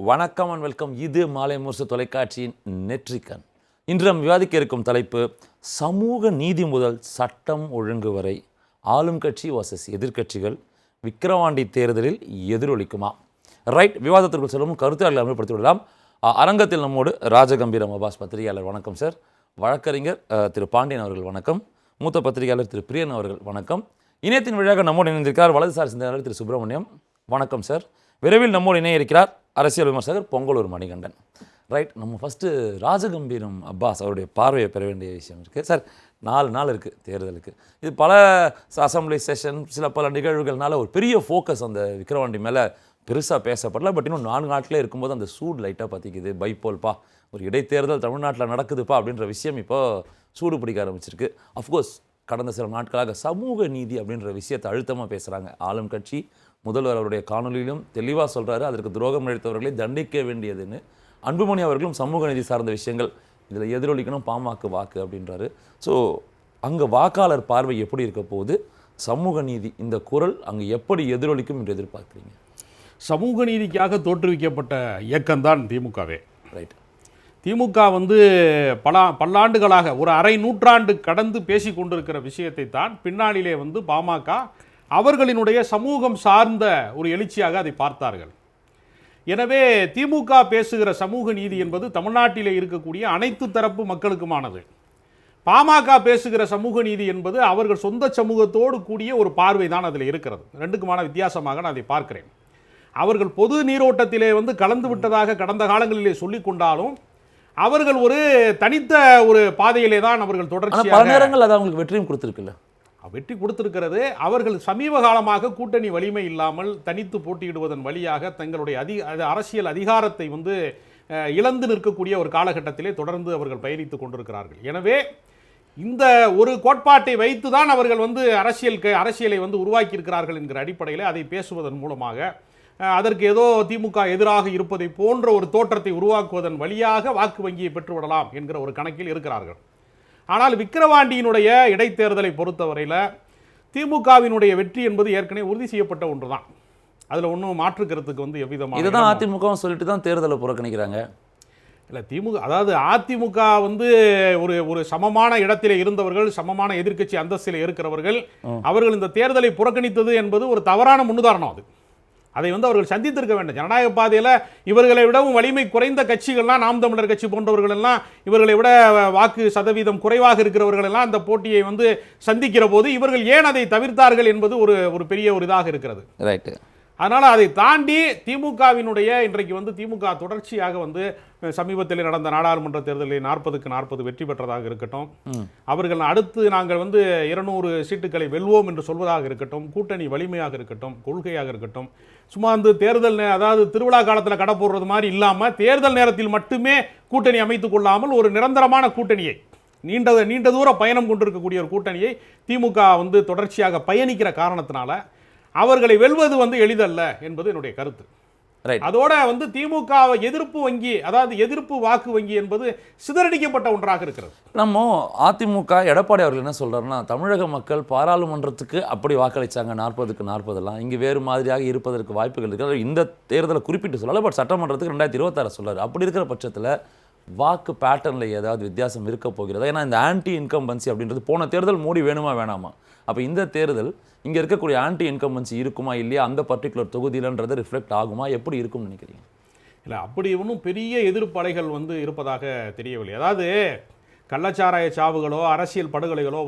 வணக்கம் and welcome. இது மாலை முரசு தொலைக்காட்சியின் நெற்றிக்கண். இன்று நாம் விவாதிக்க இருக்கும் தலைப்பு சமூக நீதி முதல் சட்டம் ஒழுங்கு வரை ஆளும் கட்சி வர்சஸ் எதிர்க்கட்சிகள் விக்கிரவாண்டி தேர்தலில் எதிரொலிக்குமா? ரைட், விவாதத்திற்குள் செல்லும் கருத்தாளர்களை அமல்படுத்தி விடலாம். அரங்கத்தில் நம்மோடு ராஜகம்பீரம் அப்பாஸ் பத்திரிகையாளர் வணக்கம் சார். வழக்கறிஞர் திரு பாண்டியன் அவர்கள் வணக்கம். மூத்த பத்திரிகையாளர் திரு பிரியன் அவர்கள் வணக்கம். இணையத்தின் வழியாக நம்மோடு இணைந்திருக்கிறார் வலதுசாரி சிந்தனையாளர் திரு சுப்பிரமணியம் வணக்கம் சார். விரைவில் நம்மோடு இணைய இருக்கிறார் அரசியல் விமர்சகர் பொங்கலூர் மணிகண்டன். ரைட், நம்ம ஃபஸ்ட்டு ராஜகம்பீரம் அப்பாஸ் அவருடைய பார்வையை பெற வேண்டிய விஷயம் இருக்குது சார். 4 நாள் இருக்குது தேர்தலுக்கு. இது பல அசம்பிளி செஷன் பல நிகழ்வுகள்னால ஒரு பெரிய ஃபோக்கஸ் அந்த விக்கிரவாண்டி மேலே பெருசாக பேசப்படல. பட் இன்னும் 4 நாட்களே இருக்கும்போது அந்த சூடு லைட்டாக பற்றிக்குது. பைப்போல்ப்பா, ஒரு இடைத்தேர்தல் தமிழ்நாட்டில் நடக்குதுப்பா அப்படின்ற விஷயம் இப்போ சூடு பிடிக்க ஆரம்பிச்சிருக்கு. அஃப்கோர்ஸ் கடந்த சில நாட்களாக சமூக நீதி அப்படின்ற விஷயத்தை அழுத்தமாக பேசுகிறாங்க. ஆளும் கட்சி முதல்வர் அவருடைய காணொலியிலும் தெளிவாக சொல்கிறாரு, அதற்கு துரோகம் இழைத்தவர்களை தண்டிக்க வேண்டியதுன்னு. அன்புமணி அவர்களும் சமூக நீதி சார்ந்த விஷயங்கள் இதில் எதிரொலிக்கணும், பாமக வாக்கு அப்படின்றாரு. ஸோ அங்கே வாக்காளர் பார்வை எப்படி இருக்க போகுது, சமூக நீதி இந்த குரல் அங்கே எப்படி எதிரொலிக்கும் என்று எதிர்பார்க்குறீங்க? சமூக நீதிக்காக தோற்றுவிக்கப்பட்ட இயக்கம்தான் திமுகவே. ரைட், திமுக பல்லாண்டுகளாக ஒரு அரை நூற்றாண்டு கடந்து பேசி கொண்டிருக்கிற விஷயத்தை தான் பின்னாளிலே பாமக அவர்களினுடைய சமூகம் சார்ந்த ஒரு எழுச்சியாக அதை பார்த்தார்கள். எனவே திமுக பேசுகிற சமூக நீதி என்பது தமிழ்நாட்டிலே இருக்கக்கூடிய அனைத்து தரப்பு மக்களுக்குமானது. பாமக பேசுகிற சமூக நீதி என்பது அவர்கள் சொந்த சமூகத்தோடு கூடிய ஒரு பார்வை தான் அதில் இருக்கிறது. ரெண்டுக்குமான வித்தியாசமாக நான் அதை பார்க்கிறேன். அவர்கள் பொது நீரோட்டத்திலே கலந்து விட்டதாக கடந்த காலங்களிலே சொல்லிக் கொண்டாலும் அவர்கள் ஒரு தனித்த ஒரு பாதையிலே தான் அவர்கள் தொடர்ச்சியாக பல நேரங்கள் அது அவங்களுக்கு வெற்றியும் கொடுத்துருக்குல்ல. வெற்றி கொடுத்திருக்கிறது. அவர்கள் சமீப காலமாக கூட்டணி வலிமை இல்லாமல் தனித்து போட்டியிடுவதன் வழியாக தங்களுடைய அரசியல் அதிகாரத்தை இழந்து நிற்கக்கூடிய ஒரு காலகட்டத்திலே தொடர்ந்து அவர்கள் பயணித்துக் கொண்டிருக்கிறார்கள். எனவே இந்த ஒரு கோட்பாட்டை வைத்து தான் அவர்கள் அரசியலை உருவாக்கி இருக்கிறார்கள் என்கிற அடிப்படையில் அதை பேசுவதன் மூலமாக அதற்கு ஏதோ திமுக எதிராக இருப்பதை போன்ற ஒரு தோற்றத்தை உருவாக்குவதன் வழியாக வாக்கு வங்கியை பெற்றுவிடலாம் என்கிற ஒரு கணக்கில் இருக்கிறார்கள். ஆனால் விக்கிரவாண்டியினுடைய இடைத்தேர்தலை பொறுத்தவரையில் திமுகவினுடைய வெற்றி என்பது ஏற்கனவே உறுதி செய்யப்பட்ட ஒன்று தான். அதில் ஒன்றும் மாற்றுக்கிறதுக்கு எவ்விதமாக இதுதான் அதிமுகவும் சொல்லிட்டு தான் தேர்தலை புறக்கணிக்கிறாங்க. இல்லை, திமுக அதாவது அதிமுக ஒரு சமமான இடத்திலே இருந்தவர்கள், சமமான எதிர்க்கட்சி அந்தஸ்திலே இருக்கிறவர்கள், அவர்கள் இந்த தேர்தலை புறக்கணித்தது என்பது ஒரு தவறான முன்னுதாரணம். அதை அவர்கள் சந்தித்திருக்க வேண்டும். ஜனநாயக பாதையில் இவர்களை விடவும் வலிமை குறைந்த கட்சிகள்லாம், நாம் தமிழர் கட்சி போன்றவர்கள் எல்லாம், இவர்களை விட வாக்கு சதவீதம் குறைவாக இருக்கிறவர்கள் எல்லாம் அந்த போட்டியை சந்திக்கிற போது இவர்கள் ஏன் அதை தவிர்த்தார்கள் என்பது ஒரு பெரிய ஒரு இதாக இருக்கிறது. ரைட்டு. அதனால் அதை தாண்டி திமுகவினுடைய இன்றைக்கு திமுக தொடர்ச்சியாக சமீபத்தில் நடந்த நாடாளுமன்ற தேர்தலில் 40க்கு 40 வெற்றி பெற்றதாக இருக்கட்டும், அவர்கள் அடுத்து நாங்கள் 200 சீட்டுகளை வெல்வோம் என்று சொல்வதாக இருக்கட்டும், கூட்டணி வலிமையாக இருக்கட்டும், கொள்கையாக இருக்கட்டும், சும்மா தேர்தல் அதாவது திருவிழா காலத்தில் கடை போடுறது மாதிரி இல்லாமல் தேர்தல் நேரத்தில் மட்டுமே கூட்டணி அமைத்துக் கொள்ளாமல் ஒரு நிரந்தரமான கூட்டணியை, நீண்ட தூர பயணம் கொண்டிருக்கக்கூடிய ஒரு கூட்டணியை திமுக தொடர்ச்சியாக பயணிக்கிற காரணத்தினால அவர்களை வெல்வது எளிதல்ல என்பது என்னுடைய கருத்து. அதோட திமுக எதிர்ப்பு வங்கி, அதாவது எதிர்ப்பு வாக்கு வங்கி என்பது சிதறடிக்கப்பட்ட ஒன்றாக இருக்கிறது. நம்ம அதிமுக எடப்பாடி அவர்கள் என்ன சொல்றாருன்னா, தமிழக மக்கள் பாராளுமன்றத்துக்கு அப்படி வாக்களிச்சாங்க 40க்கு 40 இங்கே வேறு மாதிரியாக இருப்பதற்கு வாய்ப்புகள் இருக்கிறது. இந்த தேர்தலை குறிப்பிட்டு சொல்லல, பட் சட்டமன்றத்துக்கு 2026 சொல்றாரு. அப்படி இருக்கிற பட்சத்தில் வாக்கு பேட்டர்னில் ஏதாவது வித்தியாசம் இருக்க போகிறதா? ஏன்னா இந்த ஆன்டி இன்கம்பன்சி அப்படின்றது போன தேர்தல் மோடி வேணுமா வேணாமா, அப்போ இந்த தேர்தல் இங்கே இருக்கக்கூடிய ஆன்டி இன்கம்பன்சி இருக்குமா இல்லையா, அந்த பர்டிகுலர் தொகுதியிலன்றது ரிஃப்ளெக்ட் ஆகுமா, எப்படி இருக்கும்னு நினைக்கிறீங்க? இல்லை, அப்படி ஒன்றும் பெரிய எதிர்ப்பலைகள் இருப்பதாக தெரியவில்லை. அதாவது கள்ளச்சாராய சாவுகளோ அரசியல் படுகொலைகளோ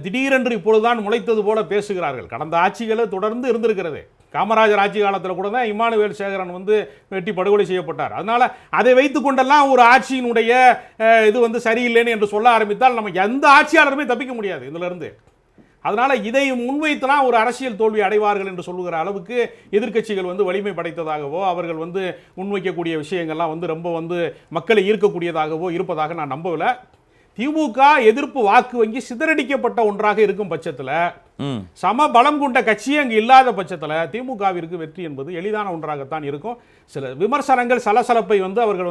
திடீரென்று இப்பொழுதுதான் முளைத்தது போல பேசுகிறார்கள். கடந்த ஆட்சிகளை தொடர்ந்து இருந்திருக்கிறது. காமராஜர் ஆட்சி காலத்தில் கூட தான் இமானுவேல் சேகரன் வெட்டி படுகொலை செய்யப்பட்டார். அதனால் அதை வைத்து கொண்டெல்லாம் ஒரு ஆட்சியினுடைய இது சரியில்லைன்னு என்று சொல்ல ஆரம்பித்தால் நம்ம எந்த ஆட்சியாளருமே தப்பிக்க முடியாது இதிலிருந்து. அதனால் இதை முன்வைத்தெல்லாம் ஒரு அரசியல் தோல்வி அடைவார்கள் என்று சொல்லுகிற அளவுக்கு எதிர்க்கட்சிகள் வலிமை படைத்ததாகவோ அவர்கள் முன்வைக்கக்கூடிய விஷயங்கள்லாம் ரொம்ப மக்களை ஈர்க்கக்கூடியதாகவோ இருப்பதாக நான் நம்பவில்லை. திமுக எதிர்ப்பு வாக்கு வங்கி சிதறடிக்கப்பட்ட ஒன்றாக இருக்கும் பட்சத்தில், சம பலம் கொண்ட கட்சியே அங்கு இல்லாத பட்சத்தில் திமுகவிற்கு வெற்றி என்பது எளிதான ஒன்றாகத்தான் இருக்கும். சில விமர்சனங்கள் சலசலப்பை அவர்கள்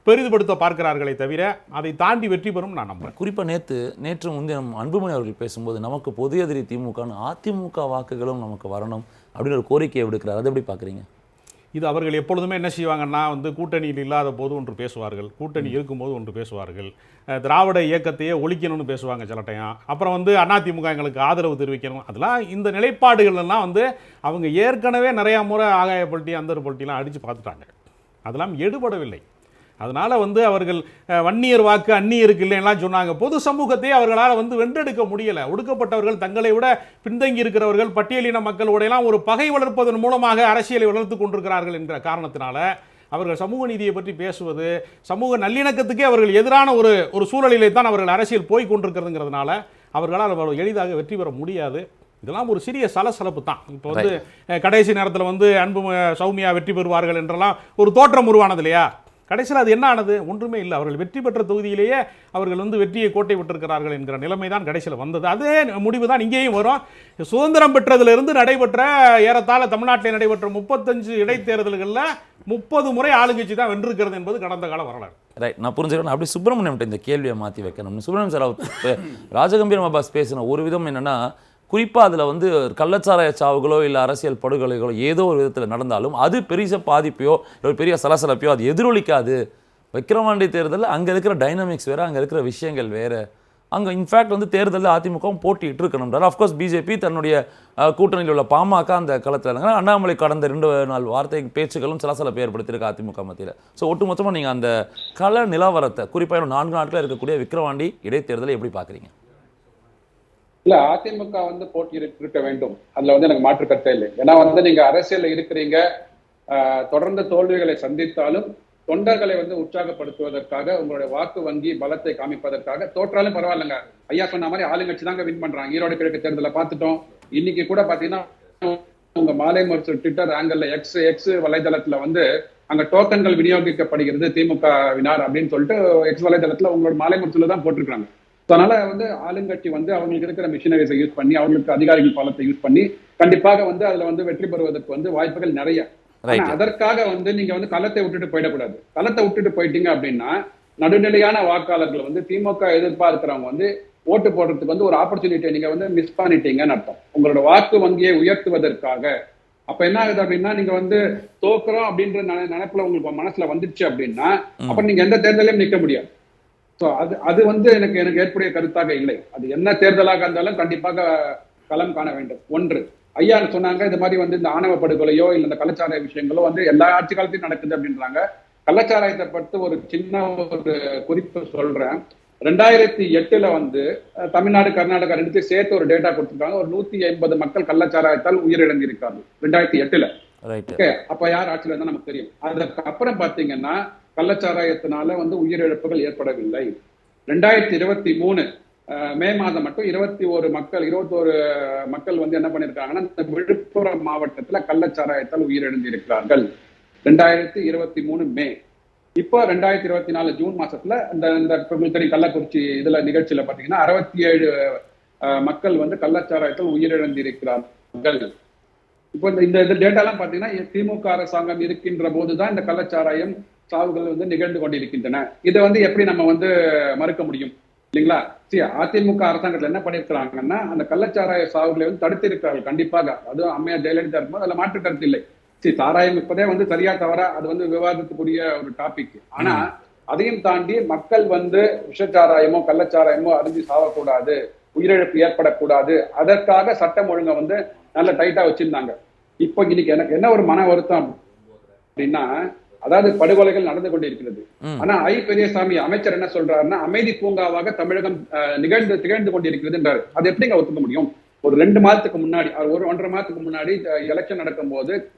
பெரிதுபடுத்த பார்க்கிறார்களே தவிர அதை தாண்டி வெற்றி பெறும் நான் நம்புறேன். குறிப்பாக நேற்று முந்தைய அன்புமணி அவர்கள் பேசும்போது நமக்கு பொது எதிரி திமுக, அதிமுக வாக்குகளும் நமக்கு வரணும் அப்படின்னு ஒரு கோரிக்கையை விடுக்கிறார். அதை எப்படி பார்க்குறீங்க? இது அவர்கள் எப்பொழுதுமே என்ன செய்வாங்கன்னா வந்து கூட்டணியில் இல்லாத போது ஒன்று பேசுவார்கள், கூட்டணி இருக்கும்போது ஒன்று பேசுவார்கள், திராவிட இயக்கத்தையே ஒழிக்கணும்னு பேசுவாங்க சில டைம், அப்புறம் வந்து அதிமுக எங்களுக்கு ஆதரவு தெரிவிக்கணும். அதெல்லாம் இந்த நிலைப்பாடுகள் எல்லாம் வந்து அவங்க ஏற்கனவே நிறையா முறை ஆகாய பொல்ட்டி அந்தர் பொல்ட்டிலாம் அடித்து பார்த்துட்டாங்க. அதெல்லாம் எடுபடவில்லை. அதனால் வந்து அவர்கள் வன்னியர் வாக்கு அந்நியருக்கு இல்லைலாம் சொன்னாங்க. பொது சமூகத்தை அவர்களால் வந்து வென்றெடுக்க முடியலை. ஒடுக்கப்பட்டவர்கள், தங்களை விட பின்தங்கி இருக்கிறவர்கள், பட்டியலின மக்களோடையெல்லாம் ஒரு பகை வளர்ப்பதன் மூலமாக அரசியலை வளர்த்து கொண்டிருக்கிறார்கள் என்கிற காரணத்தினால அவர்கள் சமூக நீதியை பற்றி பேசுவது, சமூக நல்லிணக்கத்துக்கே அவர்கள் எதிரான ஒரு சூழலிலே தான் அவர்கள் அரசியல் போய் கொண்டிருக்கிறதுங்கிறதுனால அவர்களால் அவ்வளவு எளிதாக வெற்றி பெற முடியாது. இதெல்லாம் ஒரு சிறிய சலசலப்பு தான். இப்போ வந்து கடைசி நேரத்தில் வந்து அன்பு சௌமியா வெற்றி பெறுவார்கள் என்றெல்லாம் ஒரு தோற்றம் உருவானது இல்லையா? கடைசியில் அது என்ன ஆனது? ஒன்றுமே இல்லை. அவர்கள் வெற்றி பெற்ற தொகுதியிலேயே அவர்கள் வந்து வெற்றியை கோட்டை விட்டிருக்கிறார்கள் என்கிற நிலைமை தான் கடைசியில் வந்தது. அதே முடிவு தான் இங்கேயும் வரும். சுதந்திரம் பெற்றதிலிருந்து நடைபெற்ற ஏறத்தாழ தமிழ்நாட்டில் நடைபெற்ற 35 இடைத்தேர்தல்களில் 30 முறை ஆளுங்கட்சி தான் வென்றிருக்கிறது என்பது கடந்த கால வரலாறு. ரைட், நான் புரிஞ்சுக்கிறேன். அப்படி சுப்பிரமணியம் இந்த கேள்வியை மாற்றி வைக்கணும். சுப்பிரமணியம் சார் ராஜகம்பீரம் அப்பாஸ் பேசின ஒரு விதம் என்னன்னா, குறிப்பாக அதில் வந்து கள்ளச்சாராய சாவுகளோ இல்லை அரசியல் படுகொலைகளோ ஏதோ ஒரு விதத்தில் நடந்தாலும் அது பெரிய பாதிப்பையோ ஒரு பெரிய சலசலப்பையோ அது எதிரொலிக்காது. விக்கிரவாண்டி தேர்தலில் அங்கே இருக்கிற டைனமிக்ஸ் வேறு, அங்கே இருக்கிற விஷயங்கள் வேறு. அங்கே இன்ஃபேக்ட் வந்து தேர்தலில் அதிமுகவும் போட்டிட்டு இருக்கணும்ன்றார். அஃப்கோர்ஸ் பிஜேபி தன்னுடைய கூட்டணியில் உள்ள பாமக அந்த களத்தில் இருந்தாங்க. அண்ணாமலை கடந்த 2 வார்த்தை பேச்சுகளும் சலசலப்பை ஏற்படுத்தியிருக்கு அதிமுக மத்தியில். ஸோ ஒட்டுமொத்தமாக நீங்கள் அந்த கள நிலவரத்தை குறிப்பாக 4 நாட்களில் இருக்கக்கூடிய விக்கிரவாண்டி இடைத்தேர்தலை எப்படி பார்க்குறீங்க? இல்ல, அதிமுக வந்து போட்டி இருக்க வேண்டும். அதுல வந்து எனக்கு மாற்று கருத்தே இல்லை. ஏன்னா வந்து நீங்க அரசியல்ல இருக்கிறீங்க, தொடர்ந்து தோல்விகளை சந்தித்தாலும் தொண்டர்களை வந்து உற்சாகப்படுத்துவதற்காக, உங்களுடைய வாக்கு வங்கி பலத்தை காமிப்பதற்காக தோற்றாலும் பரவாயில்லைங்க. ஐயா சொன்ன மாதிரி ஆளுங்கட்சி தாங்க வின் பண்றாங்க. ஈரோடு கிழக்கு தேர்தலை பார்த்துட்டோம். இன்னைக்கு கூட பாத்தீங்கன்னா உங்க மாலை மருத்துவ ட்விட்டர் ஆங்கல்ல எக்ஸ் வலைதளத்துல வந்து அங்க டோக்கன்கள் விநியோகிக்கப்படுகிறது திமுகவினார் அப்படின்னு சொல்லிட்டு எக்ஸ் வலைதளத்துல உங்களோட மாலை மருத்துவ தான் போட்டிருக்காங்க. அதனால வந்து ஆளுங்கட்சி வந்து அவங்களுக்கு இருக்கிற மிஷினரிஸை யூஸ் பண்ணி, அவங்களுக்கு அதிகாரிகள் பாலத்தை யூஸ் பண்ணி கண்டிப்பாக வந்து அதுல வந்து வெற்றி பெறுவதற்கு வந்து வாய்ப்புகள் நிறைய. அதற்காக வந்து நீங்க வந்து களத்தை விட்டுட்டு போயிடக்கூடாது. களத்தை விட்டுட்டு போயிட்டீங்க அப்படின்னா நடுநிலையான வாக்காளர்கள் வந்து திமுக எதிர்பார்க்கிறவங்க வந்து ஓட்டு போடுறதுக்கு வந்து ஒரு ஆப்பர்ச்சுனிட்டியை நீங்க வந்து மிஸ் பண்ணிட்டீங்கன்னு அர்த்தம். உங்களோட வாக்கு வங்கியை உயர்த்துவதற்காக அப்ப என்ன ஆகுது அப்படின்னா, நீங்க வந்து தோக்குறோம் அப்படின்ற நினைப்புல உங்களுக்கு மனசுல வந்துடுச்சு அப்படின்னா அப்ப நீங்க எந்த தேர்தலையும் நிக்க முடியாது. அது வந்து எனக்கு ஏற்புடைய கருத்தாக இல்லை. அது என்ன தேர்தலாக இருந்தாலும் கண்டிப்பாக களம் காண வேண்டும். ஒன்று, ஐயா சொன்னாங்க இது மாதிரி வந்து இந்த ஆணவ படுகொலையோ இல்லை இந்த கள்ளச்சாராய விஷயங்களோ வந்து எல்லா ஆட்சி காலத்தையும் நடக்குது அப்படின்றாங்க. கள்ளச்சாராயத்தை பற்றி ஒரு சின்ன ஒரு குறிப்பு சொல்றேன். 2008 வந்து தமிழ்நாடு கர்நாடகா ரெண்டுத்தையும் சேர்த்து ஒரு டேட்டா கொடுத்துருக்காங்க. ஒரு 150 மக்கள் கள்ளச்சாராயத்தால் உயிரிழந்திருக்காங்க 2008. அப்ப யார் ஆட்சியில் இருந்தா நமக்கு தெரியும். அதுக்கப்புறம் பாத்தீங்கன்னா கள்ளச்சாராயத்தினால வந்து உயிரிழப்புகள் ஏற்படவில்லை. 2023 மே மாதம் மட்டும் 21 மக்கள் வந்து என்ன பண்ணிருக்காங்கன்னா இந்த விழுப்புரம் மாவட்டத்துல கள்ளச்சாராயத்தால் உயிரிழந்திருக்கிறார்கள் 2023 மே. இப்போ 2024 ஜூன் மாசத்துல இந்த கள்ளக்குறிச்சி இதுல நிகழ்ச்சியில பாத்தீங்கன்னா 67 மக்கள் வந்து கள்ளச்சாராயத்தால் உயிரிழந்திருக்கிறார்கள். இப்போ இந்த டேட்டா எல்லாம் பாத்தீங்கன்னா திமுக அரசாங்கம் இருக்கின்ற போதுதான் இந்த கள்ளச்சாராயம் சாவுகள் வந்து நிகழ்ந்து கொண்டிருக்கின்றன. இதை வந்து எப்படி நம்ம வந்து மறுக்க முடியும் இல்லைங்களா? சரி, அதிமுக அரசாங்கத்துல என்ன பண்ணிருக்கிறாங்கன்னா அந்த கள்ளச்சாராய சாவுகளை வந்து தடுத்திருக்கிறார்கள் கண்டிப்பாக. அதுவும் அம்மையார் ஜெயலலிதா இருக்கும்போது அதுல மாற்று கருத்து இல்லை. சரி, சாராயம் இப்பதே வந்து சரியா தவறா அது வந்து விவாதத்துக்குரிய ஒரு டாபிக். ஆனா அதையும் தாண்டி மக்கள் வந்து விஷச்சாராயமோ கள்ளச்சாராயமோ அருந்தி சாவக்கூடாது, உயிரிழப்பு ஏற்படக்கூடாது, அதற்காக சட்டம் ஒழுங்கை வந்து நல்ல டைட்டா வச்சிருந்தாங்க. இப்போ இன்னைக்கு எனக்கு என்ன ஒரு மன வருத்தம் அப்படின்னா, அதாவது படுகொலைகள் நடந்து கொண்டிருக்கிறது. ஆனா பெரியசாமி அமைச்சர் என்ன சொல்றாருன்னா அமைதி பூங்காவாக தமிழகம் திகழ்ந்து கொண்டிருக்கிறது. அது எப்படிங்க ஒத்துக்க முடியும்? ஒரு 2 மாதத்துக்கு முன்னாடி, 1.5 மாதத்துக்கு முன்னாடி எலெக்ஷன் நடக்கும் போது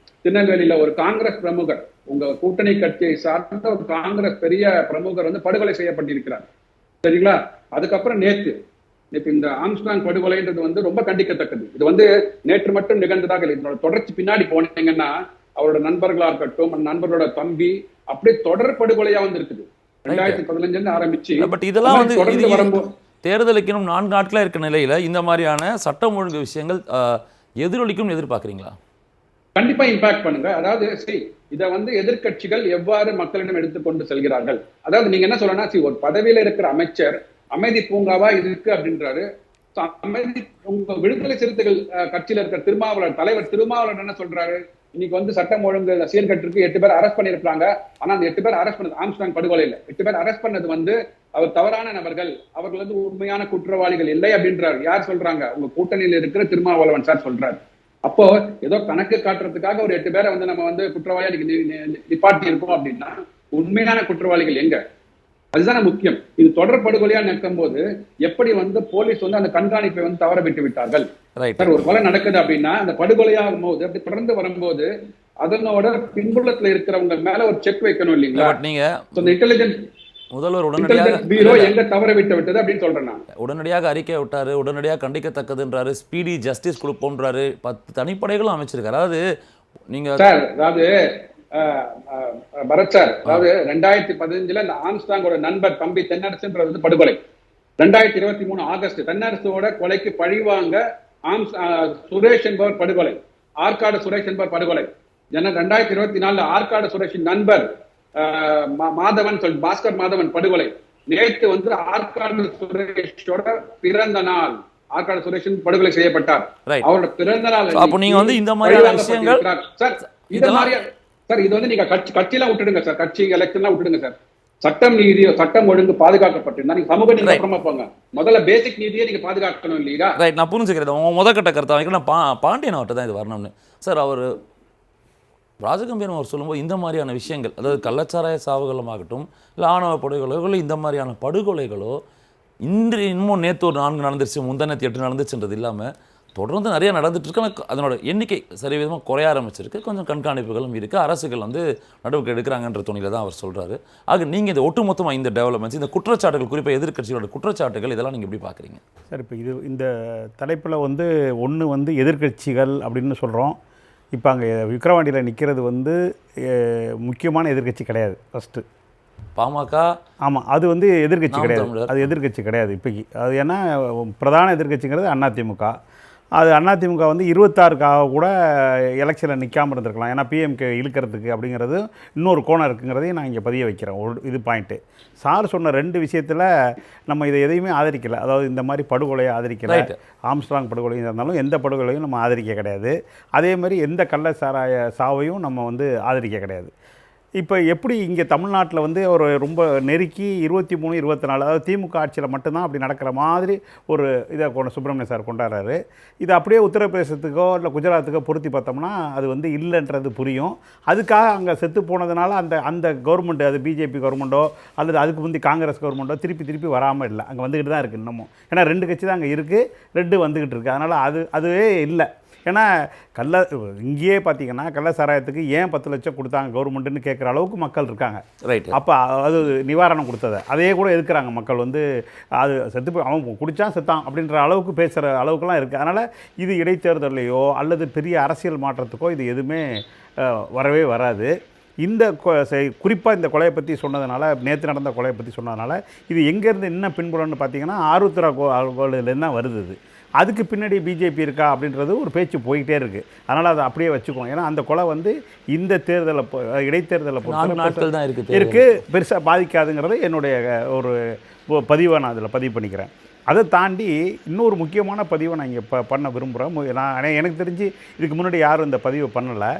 திருநெல்வேலியில ஒரு காங்கிரஸ் பிரமுகர், உங்க கூட்டணி கட்சியை சார்ந்த ஒரு காங்கிரஸ் பெரிய பிரமுகர் வந்து படுகொலை செய்யப்பட்டிருக்கிறார். சரிங்களா? அதுக்கப்புறம் நேற்று இந்த ஆம்ஸ்ட்ராங் படுகொலைன்றது வந்து ரொம்ப கண்டிக்கத்தக்கது. இது வந்து நேற்று மட்டும் நிகழ்ந்ததாக இல்லை. இதனோட தொடர்ச்சி பின்னாடி போனீங்கன்னா அவரோட நண்பர்களா இருக்கட்டும், நண்பர்களோட தம்பி, அப்படியே தொடர் படுகொலையா வந்து இருக்குது 2015 ஆரம்பிச்சு. பட் இதெல்லாம் வந்து தேர்தலுக்கு இன்னும் 4 நாட்களா இருக்க நிலையில இந்த மாதிரியான சட்டம் ஒழுங்கு விஷயங்கள் எதிரொலிக்கும் எதிர்பார்க்குறீங்களா? கண்டிப்பா இம்பாக்ட் பண்ணுங்க. அதாவது சரி, இதை வந்து எதிர்கட்சிகள் எவ்வாறு மக்களிடம் எடுத்துக்கொண்டு செல்கிறார்கள். அதாவது நீங்க என்ன சொல்லணும்னா, ஒரு பதவியில இருக்கிற அமைச்சர் அமைதி பூங்காவா இருக்கு அப்படின்றாரு. அமைதி உங்க விடுதலை சிறுத்தைகள் கட்சியில இருக்கிற தலைவர் திருமாவளவன் என்ன சொல்றாரு? இன்னைக்கு வந்து சட்டம் ஒழுங்கு சீர்கட்டிற்கு 8 பேர் அரெஸ்ட் பண்ணிருக்காங்க. ஆனா அந்த 8 பேர் அரெஸ்ட் பண்ணது ஆம்ஸ்ட்ராங் படுகொலை இல்ல. 8 பேர் அரெஸ்ட் பண்ணது வந்து அவர் தவறான நபர்கள், அவர்கள் வந்து உண்மையான குற்றவாளிகள் இல்லை அப்படின்றாரு. யார் சொல்றாங்க? உங்க கூட்டணியில் இருக்கிற திருமாவளவன் சார் சொல்றாரு. அப்போ ஏதோ கணக்கு காட்டுறதுக்காக ஒரு 8 பேரை வந்து நம்ம வந்து குற்றவாளியா நிப்பாட்டி இருக்கோம் அப்படின்னா உண்மையான குற்றவாளிகள் எங்க? அதுதானே முக்கியம். இது தொடர் படுகொலையா நிற்கும் போது எப்படி வந்து போலீஸ் வந்து அந்த கண்காணிப்பை வந்து தவற விட்டு விட்டார்கள். சார், ஒரு கொலை நடக்குது அப்படின்னா அந்த படுகொலையாகும் போது அப்படி தொடர்ந்து வரும்போது அதனோட பின்புலத்துல இருக்கிறவங்க மேல ஒரு செக் வைக்கணும் இல்லைங்களா? நீங்க இன்டெலிஜென்ஸ் முதல்வர் எங்க தவற விட்டு விட்டது அப்படின்னு சொல்றேன் நான். உடனடியாக அறிக்கை விட்டாரு, உடனடியாக கண்டிக்கத்தக்கதுன்றாரு, ஸ்பீடி ஜஸ்டிஸ் கொடுப்போன்றாரு, 10 தனிப்படைகளும் அமைச்சிருக்காரு. அதாவது நீங்க சார், அதாவது பரத் சார், அதாவது 2015 இந்த ஆம்ஸ்ட்ராங்கோட நண்பர் தம்பி தென்னரசுன்றது வந்து படுகொலை. 2023 ஆகஸ்ட் தென்னரசோட கொலைக்கு பழிவாங்க சுரேஷ் என்பவர் படுகொலை, ஆற்காடு சுரேஷ் என்பவர் படுகொலை. 2024 ஆற்காடு சுரேஷின் நண்பர் மாதவன் பாஸ்கர் மாதவன் படுகொலை. நேற்று வந்து ஆற்காடு சுரேஷோட பிறந்த நாள். ஆற்காடு சுரேஷன் படுகொலை செய்யப்பட்டார். அவரோட பிறந்த நாள். அப்ப நீங்க வந்து இந்த மாதிரியான விஷயங்கள் சார், இந்த மாதிரி சார், இது வந்து நீங்க கட்சியெல்லாம் விட்டுடுங்க சார், கட்சி எலெக்ஷன்லாம் விட்டுடுங்க சார். சட்டம் நீதி சட்டம் ஒழுங்கு பாதுகாக்கப்பட்டிருந்தா நீங்க சமூக நீதி அப்புறமா போங்க. முதல்ல பேசிக் நீதியை நீங்க பாதுகாக்கணும் இல்லையா? ரைட், நான் புரிஞ்சுக்கிறேன். உங்க முதற்கட்ட கருத்தை வைக்கிறேன். பாண்டியன் அவர்கிட்ட தான் இது வரணும்னு சார். அவர் ராஜகம்பீரம் அவர் சொல்லும்போது இந்த மாதிரியான விஷயங்கள், அதாவது கள்ளச்சாராய சாவுகளுமாகட்டும் இல்லை ஆணவ படுகொலைகளோ இந்த மாதிரியான படுகொலைகளோ இன்று இன்னும் நேற்று ஒரு 4 நடந்துருச்சு, முந்தானத்து 8 நடந்துச்சுன்றது இல்லாமல் தொடர்ந்து நிறைய நடந்துட்டு இருக்கு. ஆனால் அதனோட எண்ணிக்கை சரிவிதமாக குறைய ஆரம்பிச்சிருக்கு. கொஞ்சம் கண்காணிப்புகளும் இருக்குது, அரசுகள் வந்து நடவடிக்கை எடுக்கிறாங்கன்ற துணியில் தான் அவர் சொல்கிறாரு. ஆக நீங்கள் இந்த ஒட்டுமொத்தமாக இந்த டெவலப்மெண்ட்ஸ், இந்த குற்றச்சாட்டுகள், குறிப்பாக எதிர்க்கட்சிகளோட குற்றச்சாட்டுகள், இதெல்லாம் நீங்கள் எப்படி பார்க்குறீங்க சார்? இப்போ இந்த தலைப்பில் வந்து ஒன்று வந்து எதிர்க்கட்சிகள் அப்படின்னு சொல்கிறோம். இப்போ அங்கே விக்கிரவாண்டியில் நிற்கிறது வந்து முக்கியமான எதிர்க்கட்சி கிடையாது. ஃபஸ்ட்டு பாமக. ஆமாம், அது வந்து எதிர்க்கட்சி கிடையாது. அது எதிர்க்கட்சி கிடையாது இப்போக்கி. அது ஏன்னா பிரதான எதிர்க்கட்சிங்கிறது அதிமுக. அது அதிமுக வந்து 26க்காக கூட எலெக்ஷனில் நிற்காமல் இருந்திருக்கலாம். ஏன்னா பிஎம்கே இழுக்கிறதுக்கு அப்படிங்கிறது இன்னொரு கோணம் இருக்குங்கிறதையும் நான் இங்கே பதிய வைக்கிறேன். ஒரு இது பாயிண்ட்டு. சார் சொன்ன 2 விஷயத்தில் நம்ம இதை எதையுமே ஆதரிக்கலை. அதாவது இந்த மாதிரி படுகொலையை ஆதரிக்கலை. ஆம்ஸ்ட்ராங் படுகொலையும் இருந்தாலும் எந்த படுகொலையும் நம்ம ஆதரிக்க கிடையாது. அதே மாதிரி எந்த கள்ளச்சாராய சாவையும் நம்ம வந்து ஆதரிக்க கிடையாது. இப்போ எப்படி இங்கே தமிழ்நாட்டில் வந்து ஒரு ரொம்ப நெருக்கி 23, 24, அதாவது திமுக ஆட்சியில் மட்டும்தான் அப்படி நடக்கிற மாதிரி ஒரு இதை சுப்பிரமணிய சார் கொண்டாடுறாரு. இது அப்படியே உத்தரப்பிரதேசத்துக்கோ இல்லை குஜராத்துக்கோ பொருத்தி பார்த்தோம்னா அது வந்து இல்லைன்றது புரியும். அதுக்காக அங்கே செத்து போனதுனால அந்த கவர்மெண்ட்டு, அது பிஜேபி கவர்மெண்ட்டோ அல்லது அதுக்கு முந்தி காங்கிரஸ் கவர்மெண்ட்டோ திருப்பி வராமல் இல்லை, அங்கே வந்துக்கிட்டு தான் இருக்குது இன்னமும். ஏன்னா 2 கட்சி தான் அங்கே இருக்குது, 2 வந்துக்கிட்டு இருக்குது. அதனால் அதுவே இல்லை. ஏன்னா இங்கேயே பார்த்தீங்கன்னா கள்ள சாராயத்துக்கு ஏன் 10 லட்சம் கொடுத்தாங்க கவர்மெண்ட்டுன்னு கேட்குற அளவுக்கு மக்கள் இருக்காங்க. ரைட். அப்போ அது நிவாரணம் கொடுத்ததை அதையே கூட எதுக்குறாங்க மக்கள். வந்து அது செத்து போய் அவன் குடித்தான் செத்தான் அப்படின்ற அளவுக்கு பேசுகிற அளவுக்குலாம் இருக்குது. அதனால் இது இடைத்தேர்தலையோ அல்லது பெரிய அரசியல் மாற்றத்துக்கோ இது எதுவுமே வரவே வராது. இந்த குறிப்பாக இந்த கொலையை பற்றி சொன்னதுனால, நேற்று நடந்த கொலையை பற்றி சொன்னதுனால இது எங்கேருந்து என்ன பின்புலன்னு பார்த்தீங்கன்னா ஆருத்ராலேருந்து தான் வருது. இது அதுக்கு பின்னாடி பிஜேபி இருக்கா அப்படின்றது ஒரு பேச்சு போய்கிட்டே இருக்குது. அதனால் அதை அப்படியே வச்சுக்கோங்க. ஏன்னா அந்த கொலை வந்து இந்த தேர்தலை இடைத்தேர்தலை இருக்குது, பெருசாக பாதிக்காதுங்கிறது என்னுடைய ஒரு பதிவை நான் அதில் பதிவு பண்ணிக்கிறேன். அதை தாண்டி இன்னொரு முக்கியமான பதிவை நான் இங்கே பண்ண விரும்புகிறேன். நான் எனக்கு தெரிஞ்சு இதுக்கு முன்னாடி யாரும் இந்த பதிவை பண்ணலை.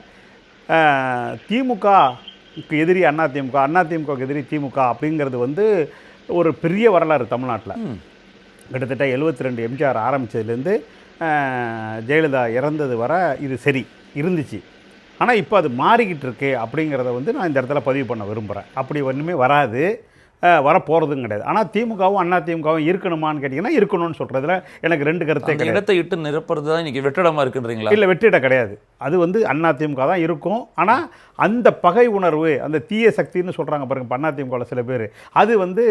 திமுகவுக்கு எதிரி அதிமுக, அதிமுகவுக்கு எதிரி திமுக அப்படிங்கிறது வந்து ஒரு பெரிய வரலாறு தமிழ்நாட்டில். கிட்டத்தட்ட 72 எம்ஜிஆர் ஆரம்பித்ததுலேருந்து ஜெயலலிதா இறந்தது வர இது சரி இருந்துச்சு. ஆனால் இப்போ அது மாறிக்கிட்டு இருக்கு அப்படிங்கிறத வந்து நான் இந்த இடத்துல பதிவு பண்ண விரும்புகிறேன். அப்படி ஒன்றுமே வராது, வரப்போகிறதும் கிடையாது. ஆனால் திமுகவும் அதிமுகவும் இருக்கணுமான்னு கேட்டிங்கன்னா இருக்கணும்னு சொல்கிறதுல எனக்கு 2 கருத்தை கிடையாது. இடத்தை இட்டு நிரப்புறது தான் இன்றைக்கி வெற்றிடமாக இருக்குன்றீங்களா? இல்லை, வெற்றிடம் கிடையாது. அது வந்து அதிமுக தான் இருக்கும். ஆனால் அந்த பகை உணர்வு, அந்த தீய சக்தின்னு சொல்கிறாங்க பாருங்கள் அதிமுகவில் சில பேர், அது வந்து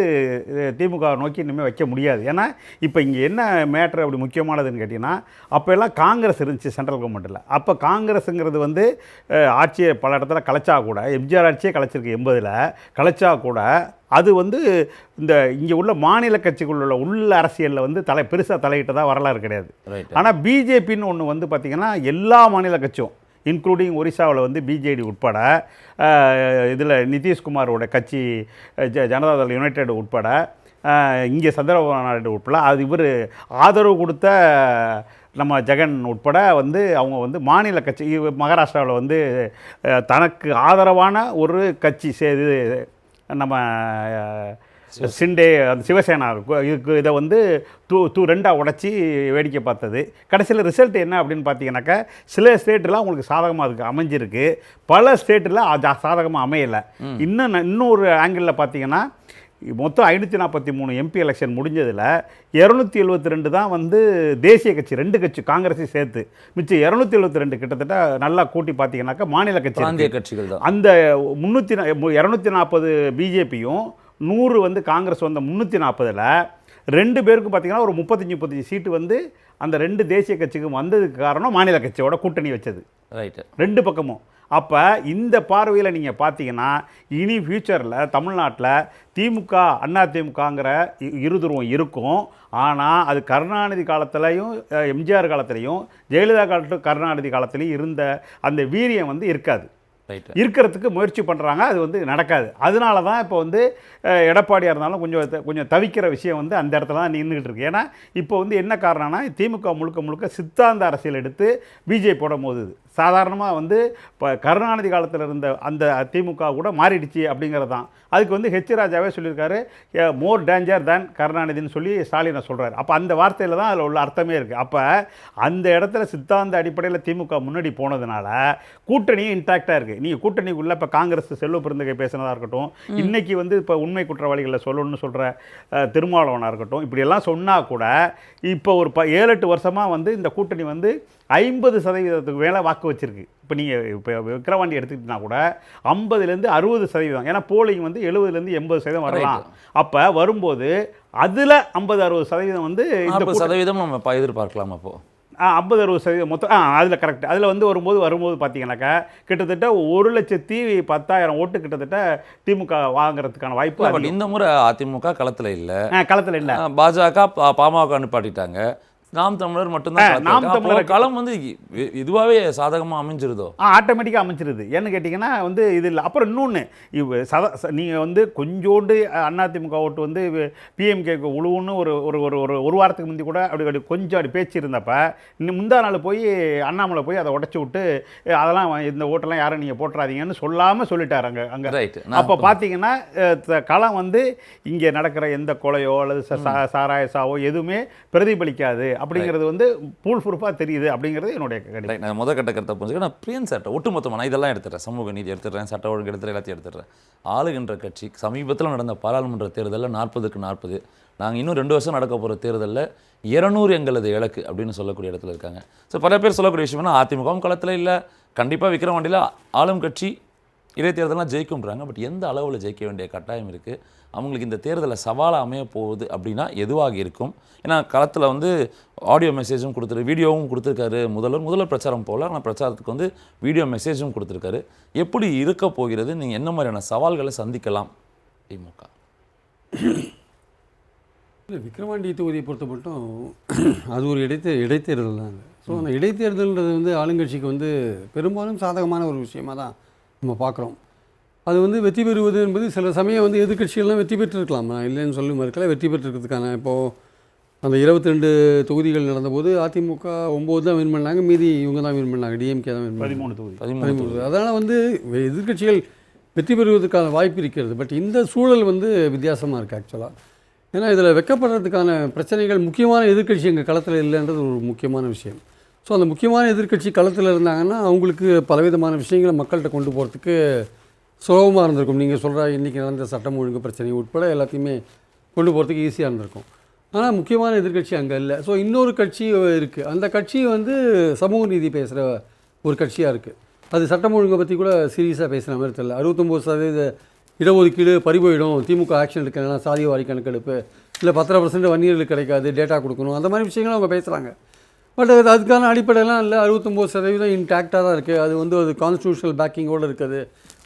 திமுக நோக்கி இனிமேல் வைக்க முடியாது. ஏன்னா இப்போ இங்கே என்ன மேட்ரு அப்படி முக்கியமானதுன்னு கேட்டிங்கன்னா, அப்போ எல்லாம் காங்கிரஸ் இருந்துச்சு சென்ட்ரல் கவர்மெண்ட்டில். அப்போ காங்கிரஸுங்கிறது வந்து ஆட்சியை பல இடத்துல கலைச்சா கூட, எம்ஜிஆர் ஆட்சியே கலைச்சிருக்கு 80ல் கலைச்சா கூட, அது வந்து இந்த இங்கே உள்ள மாநில கட்சிகளுள்ள உள்ள அரசியலில் வந்து பெருசாக தலையிட்டதாக வரலாறு கிடையாது. ஆனால் பிஜேபின்னு ஒன்று வந்து பார்த்திங்கன்னா எல்லா மாநில கட்சியும் இன்க்ளூடிங் ஒரிசாவில் வந்து பிஜேடி உட்பட, இதில் நிதிஷ்குமாரோட கட்சி ஜனதாதள் யுனைடெட் உட்பட, இங்கே சந்திரபாபு நாயுடு உட்பட, அது இவர் ஆதரவு கொடுத்த நம்ம ஜெகன் உட்பட வந்து அவங்க வந்து மாநில கட்சி மகாராஷ்டிராவில் வந்து தனக்கு ஆதரவான ஒரு கட்சி இது நம்ம சிண்டே அந்த சிவசேனா இதுக்கு இதை வந்து ரெண்டாக உடச்சி வேடிக்கை பார்த்தது. கடைசியில் ரிசல்ட் என்ன அப்படின்னு பார்த்தீங்கன்னாக்கா சில ஸ்டேட்டெலாம் உங்களுக்கு சாதகமாக அதுக்கு அமைஞ்சிருக்கு, பல ஸ்டேட்டில் அது சாதகமாக அமையலை. இன்னொரு ஆங்கிளில் பார்த்தீங்கன்னா மொத்தம் 543 எம்பி எலெக்ஷன் முடிஞ்சதில் 272 தான் வந்து தேசிய கட்சி, 2 கட்சி காங்கிரஸை சேர்த்து, மிச்சம் 272 கிட்டத்தட்ட நல்லா கூட்டி பார்த்தீங்கன்னாக்கா மாநில கட்சி கட்சிகள் தான். அந்த 240 பிஜேபியும் 100 வந்து காங்கிரஸ் வந்த 340ல் 2 பேருக்கும் பார்த்தீங்கன்னா ஒரு 35 சீட்டு வந்து அந்த 2 தேசிய கட்சிக்கும் வந்ததுக்கு காரணம் மாநில கட்சியோட கூட்டணி வச்சது. ரைட்டு, 2 பக்கமும். அப்போ இந்த பார்வையில் நீங்கள் பார்த்தீங்கன்னா இனி ஃப்யூச்சரில் தமிழ்நாட்டில் திமுக அதிமுகங்கிற இருதுருவம் இருக்கும். ஆனால் அது கருணாநிதி காலத்துலையும் எம்ஜிஆர் காலத்துலேயும் ஜெயலலிதா கருணாநிதி காலத்துலேயும் இருந்த அந்த வீரியம் வந்து இருக்காது. இருக்கிறதுக்கு முயற்சி பண்ணுறாங்க, அது வந்து நடக்காது. அதனால தான் இப்போ வந்து எடப்பாடியாக இருந்தாலும் கொஞ்சம் தவிக்கிற விஷயம் வந்து அந்த இடத்துல தான் நின்றுக்கிட்டு இருக்கு. ஏன்னா இப்போ வந்து என்ன காரணம்னா திமுக முழுக்க சித்தாந்த அரசியல் எடுத்து பிஜேபியோட மோதுது. சாதாரணமாக வந்து இப்போ கருணாநிதி காலத்தில் இருந்த அந்த திமுக கூட மாறிடுச்சு அப்படிங்கிறது தான். அதுக்கு வந்து ஹெச் ராஜாவே சொல்லியிருக்காரு, மோர் டேஞ்சர் தேன் கருணாநிதினு சொல்லி ஸ்டாலினை சொல்கிறார். அப்போ அந்த வார்த்தையில் தான் அதில் உள்ள அர்த்தமே இருக்குது. அப்போ அந்த இடத்துல சித்தாந்த அடிப்படையில் திமுக முன்னாடி போனதுனால கூட்டணியும் இன்டாக்டாக இருக்குது. நீங்கள் கூட்டணிக்குள்ளே இப்போ காங்கிரஸ் செல்வ பெருந்தகை பேசினதாக இருக்கட்டும், இன்றைக்கி வந்து இப்போ உண்மை குற்றவாளிகளில் சொல்லணும்னு சொல்கிற திருமாவளவனாக இருக்கட்டும், இப்படியெல்லாம் சொன்னால் கூட இப்போ ஒரு 7-8 வருஷமாக வந்து இந்த கூட்டணி வந்து 50% மேலே வாக்கு வச்சிருக்கு. இப்போ நீங்கள் இப்போ விக்கிரவாண்டி எடுத்துக்கிட்டா கூட 50லேருந்து 60%, ஏன்னா போலிங் வந்து 70லேருந்து 80% வரலாம். அப்போ வரும்போது அதில் 50-60% வந்து 40% நம்ம எதிர்பார்க்கலாம். அப்போது 50-60% மொத்தம் அதில் கரெக்ட். அதில் வந்து வரும்போது பார்த்தீங்கன்னாக்கா கிட்டத்தட்ட 1,10,10,000 ஓட்டு கிட்டத்தட்ட திமுக வாங்குறதுக்கான வாய்ப்பு. இந்த முறை அதிமுக களத்தில் இல்லை, பாஜக பாமக அனுப்பாட்டிட்டாங்க, நாம் தமிழர் மட்டும்தான். நாம் தமிழர் களம் வந்து இதுவாகவே சாதகமாக அமைஞ்சிருதோ? ஆட்டோமேட்டிக்காக அமைஞ்சிருது. ஏன்னு கேட்டிங்கன்னா வந்து இது இல்லை. அப்புறம் இன்னொன்று, நீங்கள் வந்து கொஞ்சோண்டு அதிமுக ஓட்டு வந்து பிஎம்கேக்கு உழுவுன்னு ஒரு வாரத்துக்கு முந்தி கூட அப்படி கொஞ்சம் அப்படி பேச்சு இருந்தப்ப முந்தா நாள் போய் அண்ணாமலை போய் அதை உடச்சி விட்டு அதெல்லாம் இந்த ஓட்டெல்லாம் யாரும் நீங்கள் போட்டுறாதீங்கன்னு சொல்லாமல் சொல்லிட்டாரு அங்கே. ரைட். அப்போ பார்த்தீங்கன்னா களம் வந்து இங்கே நடக்கிற எந்த கொலையோ அல்லது சாராய சாவோ எதுவுமே பிரதிபலிக்காது அப்படிங்கிறது வந்து பூல் ப்ரூஃபாக தெரியுது அப்படிங்கிறது என்னுடைய கருத்து. நான் முதல் கருத்தை புரிஞ்சுக்க நான் பிரியன் சார்ட்ட ஒட்டுமொத்தமாக நான் இதெல்லாம் எடுத்துடுறேன், சமூக நீதி எடுத்துடுறேன், சட்ட ஒழுங்கு எடுத்துகிறேன், எல்லாத்தையும் எடுத்துடுறேன். ஆளுகின்ற கட்சி சமீபத்தில் நடந்த பாராளுமன்ற தேர்தலில் 40க்கு 40, நாங்கள் இன்னும் 2 வருஷம் நடக்க போகிற தேர்தலில் 200 எங்களது இலக்கு அப்படின்னு சொல்லக்கூடிய இடத்துல இருக்காங்க. ஸோ பல பேர் சொல்லக்கூடிய விஷயம்னா அதிமுகவும் களத்தில் இல்லை, கண்டிப்பாக விக்கிரவாண்டியில் ஆளும் கட்சி இடைத்தேர்தலாம் ஜெயிக்கும்ன்றாங்க. பட் எந்த அளவில் ஜெயிக்க வேண்டிய கட்டாயம் இருக்குது? அவங்களுக்கு இந்த தேர்தலில் சவாலாக அமைய போகுது அப்படின்னா எதுவாக இருக்கும்? ஏன்னா களத்தில் வந்து ஆடியோ மெசேஜும் கொடுத்துரு, வீடியோவும் கொடுத்துருக்காரு முதல்வர் பிரச்சாரம் போல், ஆனால் பிரச்சாரத்துக்கு வந்து வீடியோ மெசேஜும் கொடுத்துருக்காரு. எப்படி இருக்க போகிறது? நீங்கள் என்ன மாதிரியான சவால்களை சந்திக்கலாம் திமுக? விக்கிரவாண்டி தொகுதியை பொறுத்த மட்டும் அது ஒரு இடைத்தேர்தல் தான். ஸோ அந்த இடைத்தேர்தல்ன்றது வந்து ஆளுங்கட்சிக்கு வந்து பெரும்பாலும் சாதகமான ஒரு விஷயமாக தான் நம்ம பார்க்குறோம். அது வந்து வெற்றி பெறுவது என்பது சில சமயம் வந்து எதிர்கட்சிகள்லாம் வெற்றி பெற்றிருக்கலாம், நான் இல்லைன்னு சொல்லி மறுக்கல, வெற்றி பெற்றிருக்கிறதுக்கான இப்போது அந்த 22 தொகுதிகள் நடந்தபோது அதிமுக 9 தான் வின் பண்ணாங்க, மீதி இவங்க தான் வின் பண்ணாங்க, டிஎம்கே தான் வின் பண்ணாங்க 13. அதனால் வந்து எதிர்கட்சிகள் வெற்றி பெறுவதற்கான வாய்ப்பு இருக்கிறது. பட் இந்த சூழல் வந்து வித்தியாசமாக இருக்குது ஆக்சுவலாக. ஏன்னா இதில் வெக்கப்படுறதுக்கான பிரச்சனைகள் முக்கியமான எதிர்கட்சி எங்கள் களத்தில் இல்லைன்றது ஒரு முக்கியமான விஷயம். ஸோ அந்த முக்கியமான எதிர்கட்சி களத்தில் இருந்தாங்கன்னா அவங்களுக்கு பலவிதமான விஷயங்களை மக்கள்கிட்ட கொண்டு போகிறதுக்கு சுலபமாக இருந்திருக்கும். நீங்கள் சொல்கிற இன்றைக்கி நடந்த சட்டம் ஒழுங்கு பிரச்சனை உட்பட எல்லாத்தையுமே கொண்டு போகிறதுக்கு ஈஸியாக இருந்திருக்கும். ஆனால் முக்கியமான எதிர்கட்சி அங்கே இல்லை. ஸோ இன்னொரு கட்சி இருக்குது, அந்த கட்சி வந்து சமூக நீதி பேசுகிற ஒரு கட்சியாக இருக்குது. அது சட்டம் ஒழுங்கை பற்றி கூட சீரியஸாக பேசுகிற மாதிரி தெரியல. 69% இடஒதுக்கீடு பறிபோயிடும், திமுக ஆக்ஷன் எடுக்கணும்னா சாதிய வாரி கணக்கெடுப்பு, இல்லை 10% வன்னியர்களுக்கு கிடைக்காது, டேட்டா கொடுக்கணும், அந்த மாதிரி விஷயங்களும் அவங்க பேசுகிறாங்க. பட் அதுக்கான அடிப்படையெல்லாம் இல்லை. 69% இன்டாக்டாக தான் இருக்குது. அது வந்து ஒரு கான்ஸ்டியூஷனல் பேக்கிங்கோடு இருக்குது.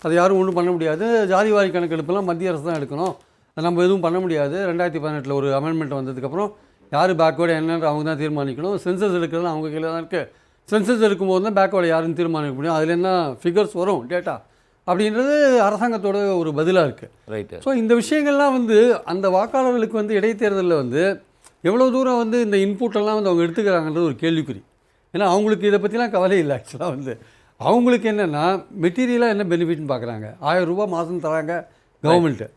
அது யாரும் ஒன்றும் பண்ண முடியாது. ஜாதி வாரி கணக்கெடுப்பெல்லாம் மத்திய அரசு தான் எடுக்கணும், நம்ம எதுவும் பண்ண முடியாது. 2018 ஒரு அமெண்ட்மெண்ட் வந்ததுக்கப்புறம் யார் பேக்வேர்டு என்னன்ற அவங்க தான் தீர்மானிக்கணும். சென்சஸ் எடுக்கிறதுலாம் அவங்க கீழே தான் இருக்குது. சென்சஸ் எடுக்கும்போது தான் பேக்வேர்டு யாருன்னு தீர்மானிக்க முடியும். அதில் என்ன ஃபிகர்ஸ் வரும், டேட்டா அப்படின்றது அரசாங்கத்தோட ஒரு பதிலாக இருக்குது. ரைட்டு. ஸோ இந்த விஷயங்கள்லாம் வந்து அந்த வாக்காளர்களுக்கு வந்து இடைத்தேர்தலில் வந்து எவ்வளோ தூரம் வந்து இந்த இன்புட்டெல்லாம் வந்து அவங்க எடுத்துக்கிறாங்கன்றது ஒரு கேள்விக்குறி. ஏன்னா அவங்களுக்கு இதை பற்றிலாம் கவலை இல்லை. ஆக்சுவலாக வந்து அவங்களுக்கு என்னென்னா மெட்டீரியலாக என்ன பெனிஃபிட்னு பார்க்குறாங்க. 1000 ரூபா மாதம் தராங்க கவர்மெண்ட்டு.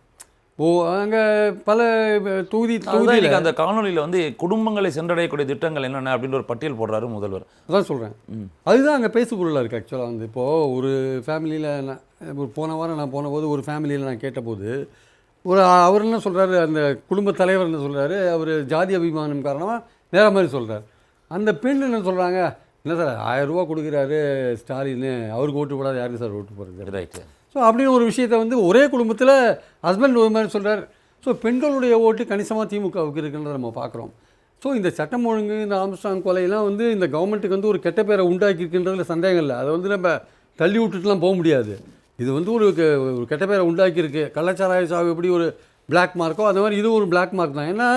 அங்கே பல தொகுதியில் அந்த காணொலியில் வந்து குடும்பங்களை சென்றடையக்கூடிய திட்டங்கள் என்னென்ன அப்படின்னு ஒரு பட்டியல் போடுறாரு முதல்வர். அதான் சொல்கிறேன், அதுதான் அங்கே பேசு பொருளாக இருக்குது. ஆக்சுவலாக வந்து இப்போது ஒரு ஃபேமிலியில் நான் போன வாரம் நான் போனபோது ஒரு ஃபேமிலியில் நான் கேட்டபோது அவர் என்ன சொல்கிறாரு, அந்த குடும்ப தலைவர் என்ன சொல்கிறாரு, அவர் ஜாதி அபிமானம் காரணமாக வேற மாதிரி சொல்கிறார். அந்த பெண் என்ன சொல்கிறாங்க, என்ன சார் 1000 ரூபா கொடுக்குறாரு ஸ்டாலின், அவருக்கு ஓட்டு போடாது, யாருக்கு சார் ஓட்டு போடுறது? ரைட்டு. ஸோ அப்படின்னு ஒரு விஷயத்தை வந்து ஒரே குடும்பத்தில் ஹஸ்பண்ட் ஒரு மாதிரி சொல்கிறார். ஸோ பெண்களுடைய ஓட்டு கணிசமாக திமுகவுக்கு இருக்குன்றதை நம்ம பார்க்குறோம். ஸோ இந்த சட்டம் ஒழுங்கு, இந்த ஆம்ஸ்ட்ராங் கொலையெல்லாம் வந்து இந்த கவர்மெண்ட்டுக்கு வந்து ஒரு கெட்ட பேரை உண்டாக்கியிருக்குன்றதுல சந்தேகம் இல்லை. அதை வந்து நம்ம தள்ளி விட்டுட்டுலாம் போக முடியாது. இது வந்து ஒரு கெட்ட பேரை உண்டாக்கியிருக்கு. கள்ளச்சாராய சாவு எப்படி ஒரு பிளாக் மார்க்கோ அந்த மாதிரி இது ஒரு பிளாக் மார்க் தான். ஏன்னா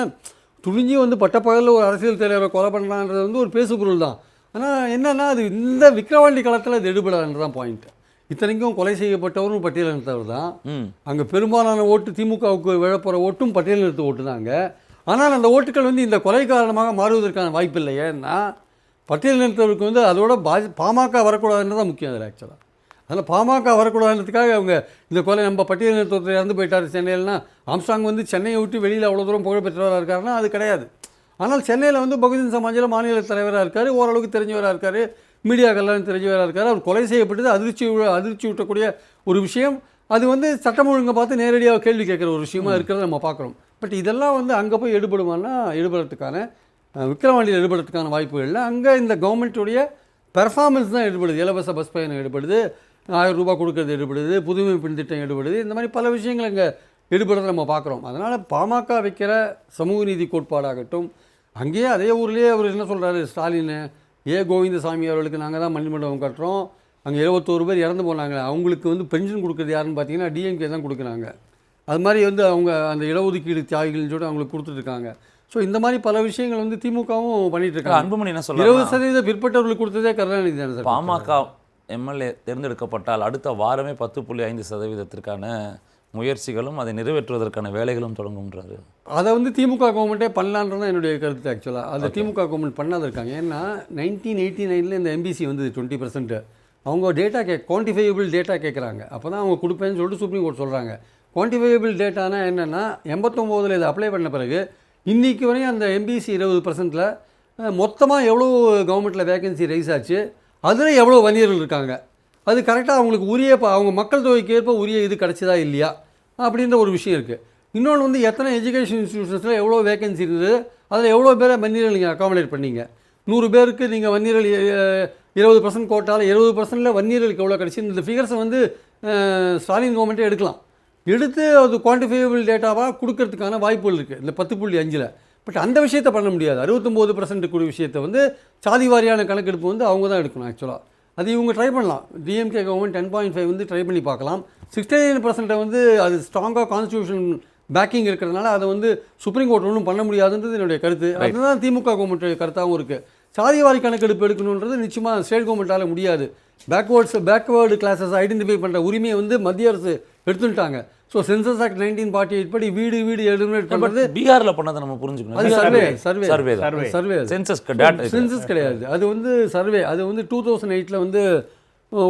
துணிஞ்சி வந்து பட்டப்பகலில் ஒரு அரசியல் தலைவரை கொலை பண்ணலான்றது வந்து ஒரு பேசுபொருள் தான். ஆனால் என்னென்னா அது இந்த விக்கிரவாண்டி காலத்தில் அது எடுபடாதுன்றது தான் பாயிண்ட். இத்தனைக்கும் கொலை செய்யப்பட்டவரும் பட்டியலினத்தவர் தான். அங்கே பெரும்பாலான ஓட்டு திமுகவுக்கு விழப்போகிற ஓட்டும் பட்டியலினத்து ஓட்டு தாங்க. ஆனால் அந்த ஓட்டுகள் வந்து இந்த கொலை காரணமாக மாறுவதற்கான வாய்ப்பு இல்லை. ஏன்னா பட்டியலினத்தவருக்கு வந்து அதோட பாமக வரக்கூடாதுன்னு தான் முக்கியம் அதில் ஆக்சுவலாக. அதனால் பாமக வரக்கூடாதுன்றதுக்காக அவங்க இந்த கொலை நம்ம பட்டியலினத்தொருத்தர் இறந்து போயிட்டார் சென்னையில்னா, ஆம்ஸ்ட்ராங் வந்து சென்னையை விட்டு வெளியில் அவ்வளோ தூரம் புகழ்பெற்றவராக இருக்காருன்னா அது கிடையாது. ஆனால் சென்னையில் வந்து பகுஜன் சமாஜில் மாநில தலைவராக இருக்கார், ஓரளவுக்கு தெரிஞ்சவராக இருக்கார், மீடியாக்கெல்லாம் தெரிஞ்சவராக இருக்கார். அவர் கொலை செய்யப்பட்டது அதிர்ச்சி ஊட்டக்கூடிய ஒரு விஷயம். அது வந்து சட்டம் ஒழுங்கை பார்த்து நேரடியாக கேள்வி கேட்குற ஒரு விஷயமா இருக்கிறத நம்ம பார்க்குறோம். பட் இதெல்லாம் வந்து அங்கே போய் எடுபடுமானா எடுபடுறதுக்கான விக்கிரவாண்டியில் எடுபடுறதுக்கான வாய்ப்புகள் இல்லை. அங்கே இந்த கவர்மெண்ட்டுடைய பெர்ஃபார்மன்ஸ் தான் எடுபடுது. இலவச பஸ் பயணம் எடுபடுது, 1000 ரூபா கொடுக்கறது எடுபடுது, புதுமை பெண் திட்டம் எடுபடுது. இந்த மாதிரி பல விஷயங்கள் இங்கே எடுபடுறதை நம்ம பார்க்குறோம். அதனால் பாமக வைக்கிற சமூக நீதி கோட்பாடாகட்டும், அங்கேயே அதே ஊர்லேயே அவர் என்ன சொல்கிறாரு ஸ்டாலின், கோவிந்தசாமி அவர்களுக்கு நாங்கள் தான் மணிமண்டபம் கட்டுறோம், அங்கே 21 பேர் இறந்து போனாங்க, அவங்களுக்கு வந்து பென்ஷன் கொடுக்குறது யாருன்னு பார்த்தீங்கன்னா டிஎம்கே தான் கொடுக்குறாங்க. அது மாதிரி வந்து அவங்க அந்த இடஒதுக்கீடு தியாகிகள்னு சொல்லிட்டு அவங்களுக்கு கொடுத்துட்ருக்காங்க. ஸோ இந்த மாதிரி பல விஷயங்கள் வந்து திமுகவும் பண்ணிட்டு இருக்காங்க. அன்புமணி என்ன சொல்றாரு, 20% பிற்பட்டவர்களுக்கு கொடுத்ததே கருணாநிதி தானே சார். பாமக எம்எல்ஏ தேர்ந்தெடுக்கப்பட்டால் அடுத்த வாரமே 10.5% முயற்சிகளும் அதை நிறைவேற்றுவதற்கான வேலைகளும் தொடங்கும்ன்றாரு. அதை வந்து திமுக கவர்மெண்ட்டே பண்ணலான்றது என்னுடைய கருத்து. ஆக்சுவலாக அதை திமுக கவர்மெண்ட் பண்ணாத இருக்காங்க. ஏன்னா 1989 இந்த எம்பிசி வந்து 20%. அவங்க டேட்டா குவான்டிஃபையபிள் டேட்டா கேட்குறாங்க. அப்போ தான் அவங்க கொடுப்பேன்னு சொல்லிட்டு சுப்ரீம் கோர்ட் சொல்கிறாங்க. குவான்டிஃபையபிள் டேட்டானா என்னென்னா 89 இதை அப்ளை பண்ண பிறகு இன்றைக்கி வரையும் அந்த எம்பிசி 20%ல் மொத்தமாக எவ்வளோ கவர்மெண்ட்டில் வேகன்சி ரைஸ் ஆச்சு, அதில் எவ்வளோ வன்னியர்கள் இருக்காங்க, அது கரெக்டாக அவங்களுக்கு உரிய அவங்க மக்கள் தொகைக்கு ஏற்ப உரிய இது கிடச்சிதா இல்லையா அப்படின்ற ஒரு விஷயம் இருக்குது. இன்னொன்று வந்து எத்தனை எஜுகேஷன் இன்ஸ்டியூஷன்ஸில் எவ்வளோ வேகன்சி இருந்தது, அதில் எவ்வளோ பேரை வன்னியர்கள் நீங்கள் அகாமடேட் பண்ணீங்க. 100 பேருக்கு நீங்கள் வன்னியர்கள் 20% கோட்டால் 20%ல் வன்னியர்களுக்கு எவ்வளோ கிடச்சி, இந்த ஃபிகர்ஸை வந்து ஸ்டாலின் கவர்மெண்ட்டே எடுக்கலாம். எடுத்து அது குவான்டிஃபையபிள் டேட்டாவாக கொடுக்கறதுக்கான வாய்ப்புகள் இருக்குது இந்த 10.5. பட் அந்த விஷயத்தை பண்ண முடியாது. 69% கூடிய விஷயத்தை வந்து சாதி வாரியான கணக்கெடுப்பு வந்து அவங்க தான் எடுக்கணும். ஆக்சுவலாக அது இவங்க ட்ரை பண்ணலாம். டிஎம்கே கவர்மெண்ட் 10.5 வந்து ட்ரை பண்ணி பார்க்கலாம். 69% வந்து அது ஸ்ட்ராங்காக கான்ஸ்டியூஷன் பேக்கிங் இருக்கிறதுனால அதை வந்து சுப்ரீம் கோர்ட் ஒன்றும் பண்ண முடியாதுன்றது என்னுடைய கருத்து. அதுதான் திமுக கவர்மெண்ட் கருத்தாகவும் இருக்குது. சாதிவாரி கணக்கெடுப்பு எடுக்கணுன்றது நிச்சயமாக ஸ்டேட் கவர்மெண்ட்டால் முடியாது. பேக்வேர்டு கிளாஸஸ் ஐடென்டிஃபை பண்ணுற உரிமையை வந்து மத்திய அரசு எடுத்துட்டாங்க. ஸோ சென்சஸ் ஆக்ட் 1948 படி வீடு எலிமினேட் பண்ணுறது பீகாரில் பண்ணதை நம்ம புரிஞ்சுக்கணும். அது சர்வே சென்சஸ் கிடையாது, அது வந்து சர்வே. அது வந்து 2008 வந்து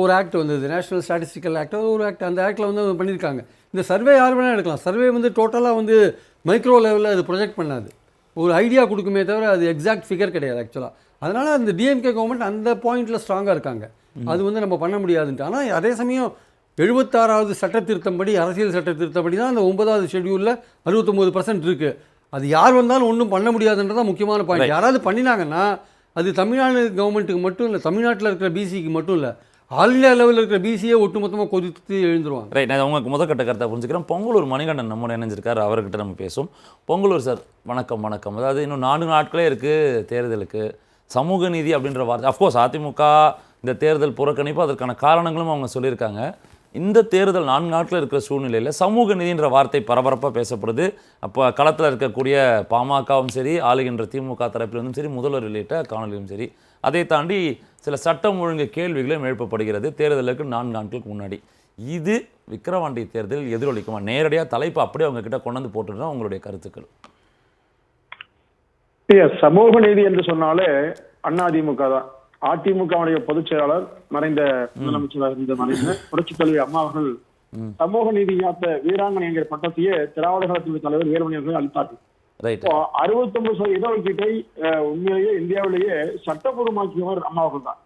ஒரு ஆக்ட் வந்தது, நேஷனல் ஸ்டாட்டிஸ்டிக்கல் ஆக்ட், ஒரு ஆக்ட். அந்த ஆக்டில் வந்து பண்ணியிருக்காங்க. இந்த சர்வே யார் வேணால் எடுக்கலாம். சர்வே வந்து டோட்டலாக வந்து மைக்ரோ லெவலில் அது ப்ரொஜெக்ட் பண்ணாது, ஒரு ஐடியா கொடுக்குமே தவிர அது எக்ஸாக்ட் ஃபிகர் கிடையாது ஆக்சுவலாக. அதனால் அந்த டிஎம்கே கவர்மெண்ட் அந்த பாயிண்டில் ஸ்ட்ராங்காக இருக்காங்க. அது வந்து நம்ம பண்ண முடியாதுன்ட்டு. ஆனால் அதே சமயம் 76வது சட்ட திருத்தம்படி, அரசியல் சட்ட திருத்தப்படி தான் அந்த 9வது ஷெட்யூலில் 69% இருக்குது. அது யார் வந்தாலும் ஒன்றும் பண்ண முடியாதுன்றதான் முக்கியமான பாயிண்ட். யாராவது பண்ணினாங்கன்னா அது தமிழ்நாடு கவர்மெண்ட்டுக்கு மட்டும் இல்லை, தமிழ்நாட்டில் இருக்கிற பிசிக்கு மட்டும் இல்லை, ஆல் இந்தியா லெவலில் இருக்கிற பிசியே ஒட்டுமொத்தமாக கொதித்து எழுந்துருவாங்க. ரைட், நான் உங்களுக்கு முதற்கட்ட கருத்தை புரிஞ்சுக்கிறேன். பொங்கலூர் மணிகண்டன் நம்மளோட இணைஞ்சிருக்காரு, அவர்கிட்ட நம்ம பேசுவோம். பொங்கலூர் சார் வணக்கம். வணக்கம். அதாவது இன்னும் 4 நாட்களே இருக்குது தேர்தலுக்கு. சமூக நீதி அப்படின்ற வார்த்தை, அஃப்கோர்ஸ் அதிமுக இந்த தேர்தல் புறக்கணிப்பு, அதற்கான காரணங்களும் அவங்க சொல்லியிருக்காங்க. இந்த தேர்தல் 4 நாட்கள் இருக்கிற சூழ்நிலையில் சமூக நீதின்ற வார்த்தை பரபரப்பாக பேசப்படுது. அப்போ களத்தில் இருக்கக்கூடிய பாமகவும் சரி, ஆளுகின்ற திமுக தரப்பிலிருந்தும் சரி, முதல்வர் வெளியிட்ட காணொலியும் சரி, அதை தாண்டி சில சட்டம் ஒழுங்கு கேள்விகளும் எழுப்பப்படுகிறது தேர்தலுக்கு 4 நாட்களுக்கு முன்னாடி. இது விக்கிரவாண்டி தேர்தலில் எதிரொலிக்குமா? நேரடியாக தலைப்பு அப்படியே அவங்க கிட்ட கொண்டு வந்து போட்டுருந்தா உங்களுடைய கருத்துக்கள். சமூக நீதி என்று சொன்னாலே அதிமுக தான். அதிமுகவுடைய பொதுச் செயலாளர் மறைந்த முதலமைச்சராக இருந்த மறைந்த புரட்சித் தலைவி அம்மா அவர்கள் சமூக நீதி காத்த வீராங்கனை என்கிற பட்டத்தையே திராவிட கழகத்தின் தலைவர் வீரமணி அவர்கள் அளித்தார்கள். 69% இடஒதுக்கீட்டை உண்மையிலேயே இந்தியாவிலேயே சட்டப்பூர்வமாக்கியவர் அம்மா அவர்கள் தான்.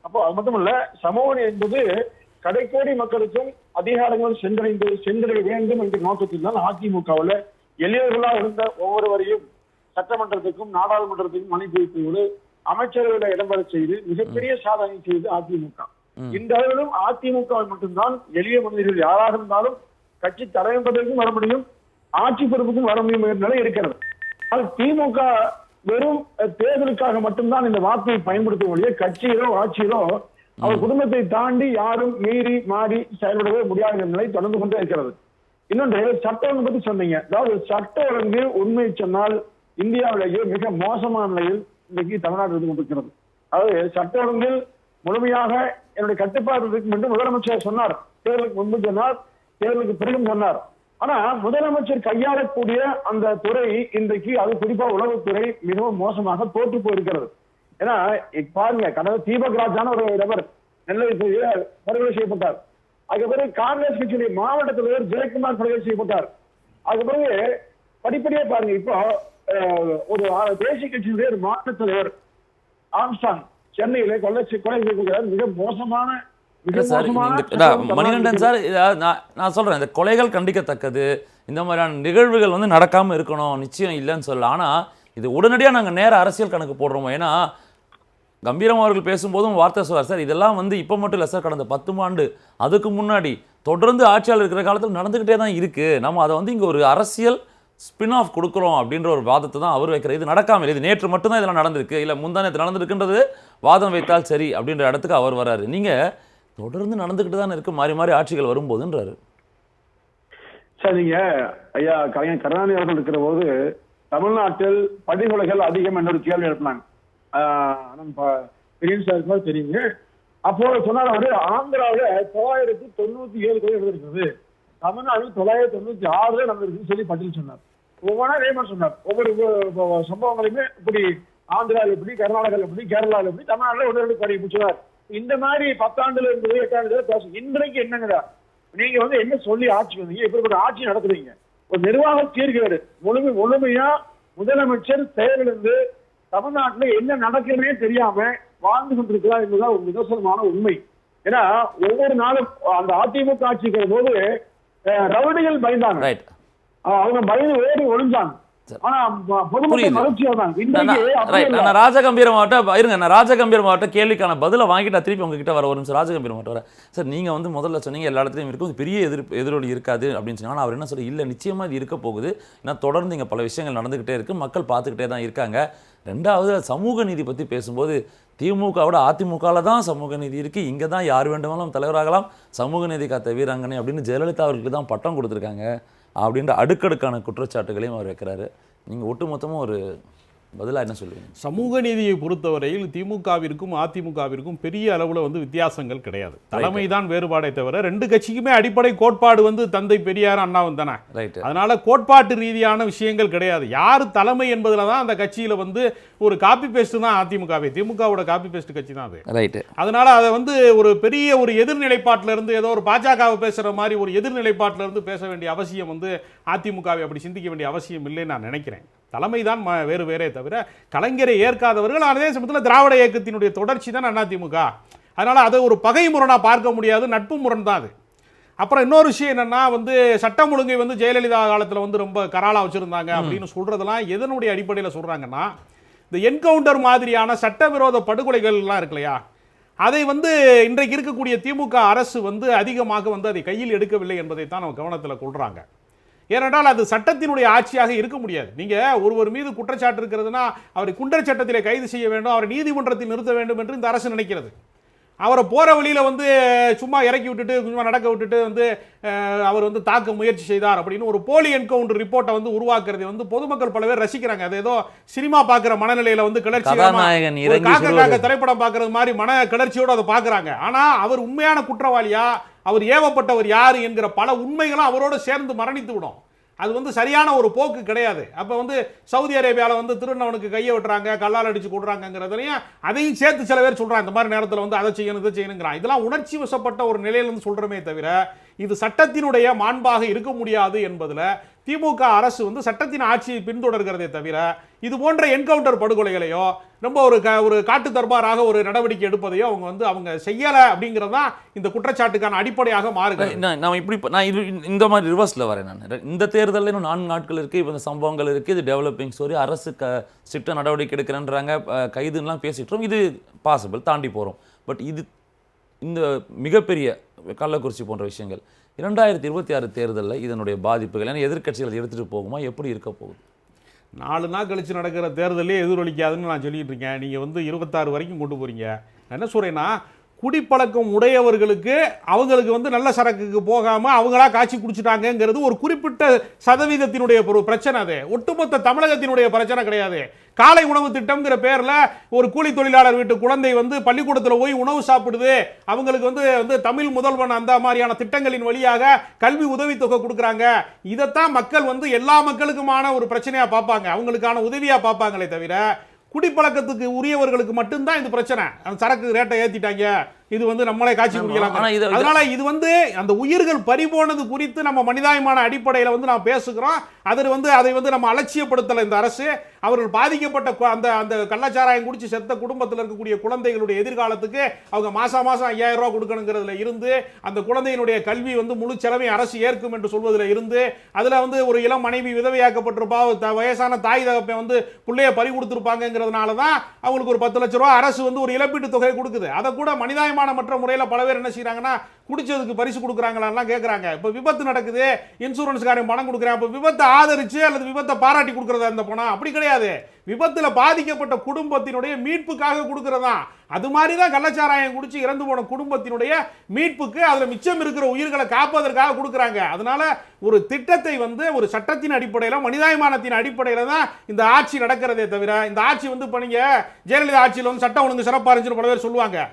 அப்போ அது மட்டுமல்ல, சமூக நீதி என்பது கடைக்கோடி மக்களுக்கும் அதிகாரங்கள் சென்றடைய வேண்டும் என்ற நோக்கத்தில் தான் அதிமுகவில் எளியவர்களாக இருந்த ஒவ்வொருவரையும் சட்டமன்றத்துக்கும் நாடாளுமன்றத்துக்கும் அனுப்பி வைப்பதோடு அமைச்சரவையில இடம்பெற செய்து மிகப்பெரிய சாதனை செய்து அதிமுக. இந்த அளவிலும் அதிமுக மட்டும்தான் எளிய மனிதர்கள் யாராக இருந்தாலும் கட்சி தலைவர்களுக்கும் வர முடியும், ஆட்சி பொறுப்புக்கும் வர முடியும் என்ற நிலை இருக்கிறது. ஆனால் திமுக வெறும் தேர்தலுக்காக மட்டும்தான் இந்த வார்த்தையை பயன்படுத்தக்கூடிய கட்சியிலோ ஆட்சியிலோ அவர் குடும்பத்தை தாண்டி யாரும் மீறி மாறி செயல்படவே முடியாத நிலை தொடர்ந்து கொண்டே இருக்கிறது. இன்னொன்று, சட்ட ஒழுங்கு பத்தி சொன்னீங்க. அதாவது சட்ட ஒழுங்கு உண்மை சொன்னால் இந்தியாவிலேயே மிக மோசமான நிலையில் இன்றைக்கு தமிழ்நாடு இருந்து கொண்டிருக்கிறது. அதாவது சட்ட ஒழுங்கில் முழுமையாக என்னுடைய கட்டுப்பாடு இருக்கும் என்று முதலமைச்சர் சொன்னார். தேர்தலுக்கு முன்பு சொன்னார், தேர்தலுக்கு பிறகும் சொன்னார். ஆனா முதலமைச்சர் கையாளக்கூடிய அந்த துறை இன்றைக்கு, அது குறிப்பா உளவுத்துறை மிகவும் மோசமாக தோற்று போயிருக்கிறது. ஏன்னா பாருங்க, கடந்த தீபக் ராஜான ஒரு நபர் நெல்லை படுகொலை செய்யப்பட்டார். அதுக்கு பிறகு காங்கிரஸ் கட்சியுடைய மாவட்ட தலைவர் ஜெயக்குமார் படுகொலை செய்யப்பட்டார். அதுக்கு பிறகு படிப்படியே பாருங்க, இப்போ ஒரு தேசிய கட்சியினுடைய ஒரு மாவட்ட தலைவர் ஆம்ஸ்டாங் சென்னையில கொலை செய்யப்படுகிறார். மிக மோசமான மணிகண்டன் சார், நான் சொல்றேன், இந்த கொலைகள் கண்டிக்கத்தக்கது, இந்த மாதிரியான நிகழ்வுகள் வந்து நடக்காம இருக்கணும், நிச்சயம் இல்லைன்னு சொல்லலாம். ஆனா இது உடனடியாக நாங்கள் நேர அரசியல் கணக்கு போடுறோமோ? ஏன்னா கம்பீரம் அவர்கள் பேசும்போதும் வார்த்தை சொல்றார், சார் இதெல்லாம் வந்து இப்போ மட்டும் இல்லை சார், கடந்த 10 ஆண்டு அதுக்கு முன்னாடி தொடர்ந்து ஆட்சியாளர் இருக்கிற காலத்தில் நடந்துக்கிட்டே தான் இருக்கு. நம்ம அதை வந்து இங்கே ஒரு அரசியல் ஸ்பின் ஆஃப் கொடுக்குறோம் அப்படின்ற ஒரு வாதத்தை தான் அவர் வைக்கிறார். இது நடக்காமல், இது நேற்று மட்டும்தான் இதெல்லாம் நடந்திருக்கு, இல்லை முந்தானத்து நடந்திருக்குன்றது வாதம் வைத்தால் சரி அப்படின்ற இடத்துக்கு அவர் வராரு. நீங்கள் தொடர்ந்து நடந்துக்கிட்டு தான் இருக்கு, மாறி மாறி ஆட்சிகள் வரும்போதுன்றாரு. சார் நீங்க ஐயா கலைஞர் கருணாநிதி அவர்கள் இருக்கிற போது தமிழ்நாட்டில் படுகொலைகள் அதிகம் என்ற ஒரு கேள்வி எழுப்பினாங்க. பெரிய சாருக்கு தெரியுங்க. அப்போ சொன்னார் அவரு, ஆந்திராவில் 997 கொலை நடந்திருக்கிறது, தமிழ்நாட்டில் 996 நடந்திருக்குன்னு சொல்லி பட்டியல் சொன்னார். ஒவ்வொன்றா அதே மாதிரி சொன்னார். ஒவ்வொரு சம்பவங்களையுமே இப்படி ஆந்திராவில் எப்படி, கர்நாடகாவில் எப்படி, கேரளாவில் எப்படி, தமிழ்நாட்டில் ஒன்று கொலை சொன்னார். இந்த மாதிரி 10 ஆண்டுல இருந்து 8 ஆண்டுல பேசும். இன்றைக்கு என்னங்கடா நீங்க வந்து என்ன சொல்லி ஆட்சி வந்தீங்க, இப்படி ஆட்சி நடத்துறீங்க? ஒரு நிர்வாக சீர்கேடு முழுமையா முதலமைச்சர் செயலிருந்து தமிழ்நாட்டில் என்ன நடக்கிறதே தெரியாம வாழ்ந்து கொண்டிருக்கிறார் என்பதுதான் ஒரு நிதர்சனமான உண்மை. ஏன்னா ஒவ்வொரு நாளும் அந்த அதிமுக ஆட்சிக்கிற போது ரவுடிகள் பயந்தாங்க, அவங்க பயந்து ஓடி ஒளிஞ்சாங்க. ராஜகம்பீரம் மாவட்டம் கேள்விக்கான பதில வாங்கிட்டு திருப்பி உங்ககிட்ட வர ஒரு நிமிஷம். ராஜகம்பீரம் மாவட்டம் வர சார், நீங்க வந்து முதல்ல சொன்னீங்க எல்லா இடத்துலையும் இருக்கும், பெரிய எதிரொலி இருக்காது அப்படின்னு சொன்னாங்க. ஆனால் அவர் என்ன சொல்ற, இல்லை நிச்சயமா இது இருக்க போகுது, ஏன்னா தொடர்ந்து இங்கே பல விஷயங்கள் நடந்துகிட்டே இருக்கு, மக்கள் பார்த்துக்கிட்டே தான் இருக்காங்க. ரெண்டாவது சமூக நீதி பற்றி பேசும்போது திமுகவோட அதிமுகவில் தான் சமூக நீதி இருக்குது, இங்கே தான் யார் வேண்டுமானாலும் தலைவராகலாம், சமூக நீதி காத்த வீராங்கனை அப்படின்னு ஜெயலலிதா அவர்களுக்கு தான் பட்டம் கொடுத்துருக்காங்க அப்படின்ற அடுக்கடுக்கான குற்றச்சாட்டுகளையும் அவர் வைக்கிறாரு. நீங்கள் ஒட்டுமொத்தமாக ஒரு பதிலாக என்ன சொல்லுவீங்க? சமூக நீதியை பொறுத்தவரையில் திமுகவிற்கும் அதிமுகவிற்கும் பெரிய அளவில் வந்து வித்தியாசங்கள் கிடையாது. தலைமை தான் வேறுபாடை தவிர ரெண்டு கட்சிக்குமே அடிப்படை கோட்பாடு வந்து தந்தை பெரியார் அண்ணாவும் தானே. அதனால கோட்பாட்டு ரீதியான விஷயங்கள் கிடையாது. யார் தலைமை என்பதில் தான் அந்த கட்சியில் வந்து ஒரு காப்பி பேஸ்ட் தான் அதிமுகவே, திமுகவோட காப்பி பேஸ்ட் கட்சி தான் அது. ரைட்டு. அதனால அதை வந்து ஒரு பெரிய ஒரு எதிர்நிலைப்பாட்டில் இருந்து ஏதோ ஒரு பாஜகவை பேசுகிற மாதிரி ஒரு எதிர்நிலைப்பாட்டில் இருந்து பேச வேண்டிய அவசியம் வந்து அதிமுகவை அப்படி சிந்திக்க வேண்டிய அவசியம் இல்லைன்னு நான் நினைக்கிறேன். தலைமை தான் வேறு வேறே தவிர கலைஞரை ஏற்காதவர்கள். அதே சமயத்தில் திராவிட இயக்கத்தினுடைய தொடர்ச்சி தான் அதிமுக. அதனால் அதை ஒரு பகை முரணாக பார்க்க முடியாது, நட்பு முரண் தான் அது. அப்புறம் இன்னொரு விஷயம் என்னென்னா வந்து சட்டம் ஒழுங்கை வந்து ஜெயலலிதா காலத்தில் வந்து ரொம்ப கராளாக வச்சுருந்தாங்க அப்படின்னு சொல்கிறதெல்லாம் எதனுடைய அடிப்படையில் சொல்கிறாங்கன்னா, இந்த என்கவுண்டர் மாதிரியான சட்டவிரோத படுகொலைகள்லாம் இருக்கு இல்லையா, அதை வந்து இன்றைக்கு இருக்கக்கூடிய திமுக அரசு வந்து அதிகமாக வந்து அதை கையில் எடுக்கவில்லை என்பதை தான் நம்ம கவனத்தில் கொள்கிறாங்க. ஏனென்றால் அது சட்டத்தினுடைய ஆட்சியாக இருக்க முடியாது. நீங்கள் ஒருவர் மீது குற்றச்சாட்டு இருக்கிறதுனா அவரை குண்டர் சட்டத்திலே கைது செய்ய வேண்டும், அவரை நீதிமன்றத்தில் நிறுத்த வேண்டும் என்று இந்த அரசு நினைக்கிறது. அவரை போகிற வழியில் வந்து சும்மா இறக்கி விட்டுட்டு சும்மா நடக்க விட்டுட்டு வந்து அவர் வந்து தாக்க முயற்சி செய்தார் அப்படின்னு ஒரு போலி என்கவுண்டர் ரிப்போர்ட்டை வந்து உருவாக்குறது வந்து பொதுமக்கள் பல பேர் ரசிக்கிறாங்க. அது ஏதோ சினிமா பார்க்குற மனநிலையில் வந்து கிளர்ச்சியாக திரைப்படம் பார்க்கறது மாதிரி மன கிளர்ச்சியோடு அதை பார்க்குறாங்க. ஆனால் அவர் உண்மையான குற்றவாளியா, அவர் ஏவப்பட்டவர் யார் என்கிற பல உண்மைகளும் அவரோடு சேர்ந்து மரணித்து விடும். அது வந்து சரியான ஒரு போக்கு கிடையாது. அப்போ வந்து சவுதி அரேபியாவில் வந்து திருநவனுக்கு கையை விட்டுறாங்க, கல்லால் அடிச்சு கொடுறாங்கிறதையும் அதையும் சேர்த்து சில பேர் சொல்கிறாங்க. இந்த மாதிரி நேரத்தில் வந்து அதை செய்யணும் இதை செய்யணுங்கிறான். இதெல்லாம் உணர்ச்சி வசப்பட்ட ஒரு நிலையிலிருந்து சொல்கிறமே தவிர இது சட்டத்தினுடைய மாண்பாக இருக்க முடியாது என்பதில் திமுக அரசு வந்து சட்டத்தின் ஆட்சியை பின்தொடர்கிறதே தவிர இது போன்ற என்கவுண்டர் படுகொலைகளையோ ரொம்ப ஒரு காட்டு தர்பாராக ஒரு நடவடிக்கை எடுப்பதையோ அவங்க செய்யலை அப்படிங்கிறது தான் இந்த குற்றச்சாட்டுக்கான அடிப்படையாக மாறுகிறது. நான் இந்த மாதிரி ரிவர்ஸில் வரேன். நான் இந்த தேர்தலில் இன்னும் 4 நாட்கள் இருக்குது. இப்போ இந்த சம்பவங்கள் இருக்குது. இது டெவலப்பிங் ஸ்டோரி. அரசு ஸ்ட்ரிக்டாக நடவடிக்கை எடுக்கிறேன்றாங்க, கைதுலாம் பேசிட்டோம். இது பாசிபிள், தாண்டி போகிறோம். பட் இது இந்த மிகப்பெரிய கள்ளக்குறிச்சி போன்ற விஷயங்கள் 2026 தேர்தலில் இதனுடைய பாதிப்புகள் ஏன்னா எதிர்க்கட்சிகள் எடுத்துகிட்டு போகுமா, எப்படி இருக்க போகுது? 4 நாள் கழிச்சு நடக்கிற தேர்தலே எதிரொலிக்காதுன்னு நான் சொல்லிட்டு இருக்கேன். நீங்கள் வந்து 26 வரைக்கும் கொண்டு போகிறீங்க. நான் என்ன சொல்கிறேன்னா, குடிப்பழக்கம் உடையவர்களுக்கு அவங்களுக்கு வந்து நல்ல சரக்குக்கு போகாமல் அவங்களா காட்சி குடிச்சிட்டாங்கிறது ஒரு குறிப்பிட்ட சதவீதத்தினுடைய ஒரு பிரச்சனை. அது ஒட்டுமொத்த தமிழகத்தினுடைய பிரச்சனை கிடையாது. காலை உணவு திட்டம்ங்கிற பேரில் ஒரு கூலி தொழிலாளர் வீட்டு குழந்தை வந்து பள்ளிக்கூடத்தில் போய் உணவு சாப்பிடுது, அவங்களுக்கு வந்து தமிழ் முதல்வன் அந்த மாதிரியான திட்டங்களின் வழியாக கல்வி உதவித்தொகை கொடுக்குறாங்க. இதைத்தான் மக்கள் வந்து எல்லா மக்களுக்குமான ஒரு பிரச்சனையாக பார்ப்பாங்க, அவங்களுக்கான உதவியாக பார்ப்பாங்களே தவிர குடிப்பழக்கத்துக்கு உரியவர்களுக்கு மட்டும்தான் இது பிரச்சனை. அந்த சரக்கு ரேட்டை ஏற்றிட்டாங்க, இது வந்து நம்மளே காட்சி குடிக்கலாம். அதனால இது வந்து அந்த உயிர்கள் பறிபோனது குறித்து நம்ம மனிதாயமான அடிப்படையில் வந்து நாம் பேசுகிறோம். அதை வந்து நம்ம அலட்சியப்படுத்தலை. இந்த அரசு அவர்கள் பாதிக்கப்பட்ட அந்த கள்ளச்சாராயம் குடிச்சு செத்த குடும்பத்தில் இருக்கக்கூடிய குழந்தைகளுடைய எதிர்காலத்துக்கு அவங்க மாசம் 5000 ரூபாய் கொடுக்கணுங்கிறதுல இருந்து, அந்த குழந்தையினுடைய கல்வி வந்து முழு செலவையும் அரசு ஏற்கும் என்று சொல்வதில் இருந்து, அதுல வந்து ஒரு இளம் மனைவி விதவையாக்கப்பட்டிருப்பா, வயசான தாய் தகப்பை வந்து பிள்ளைய பறி கொடுத்துருப்பாங்கிறதுனால தான் அவங்களுக்கு ஒரு 10 லட்சம் ரூபாய் அரசு வந்து ஒரு இழப்பீட்டு தொகை கொடுக்குது. அதை கூட மனிதாயமான மற்ற முறையில் பல பேர் என்ன செய்யறாங்கன்னா, குடிச்சதுக்கு பரிசு கொடுக்குறாங்களான்னு கேட்குறாங்க. இப்போ விபத்து நடக்குது, இன்சூரன்ஸ்காரன் பணம் கொடுக்குறான், இப்போ விபத்தை ஆதரிச்சு அல்லது விபத்தை பாராட்டி கொடுக்குறதா இருந்த பணம் அப்படி கிடையாது. விபத்துல பாதிக்கப்பட்ட குடும்பத்தினுடைய மீட்புக்காக கொடுக்கிறதா. அது மாதிரி தான் கள்ளச்சாராயம் குடிச்சு இறந்து போன குடும்பத்தினுடைய மீட்புக்கு, அதுல மிச்சம் இருக்கிற உயிர்களை காப்பதற்காக கொடுக்குறாங்க. அதனால ஒரு திட்டத்தை வந்து ஒரு சட்டத்தின் அடிப்படையில் மனிதாயமானத்தின் அடிப்படையில் தான் இந்த ஆட்சி நடக்கிறதே தவிர, இந்த ஆட்சி வந்து பண்ணீங்க ஜெயலலிதா ஆட்சியில் வந்து சட்டம் ஒழுங்கு சிறப்பாக இருந்துச்சு பல பேர் சொல்லுவாங்க.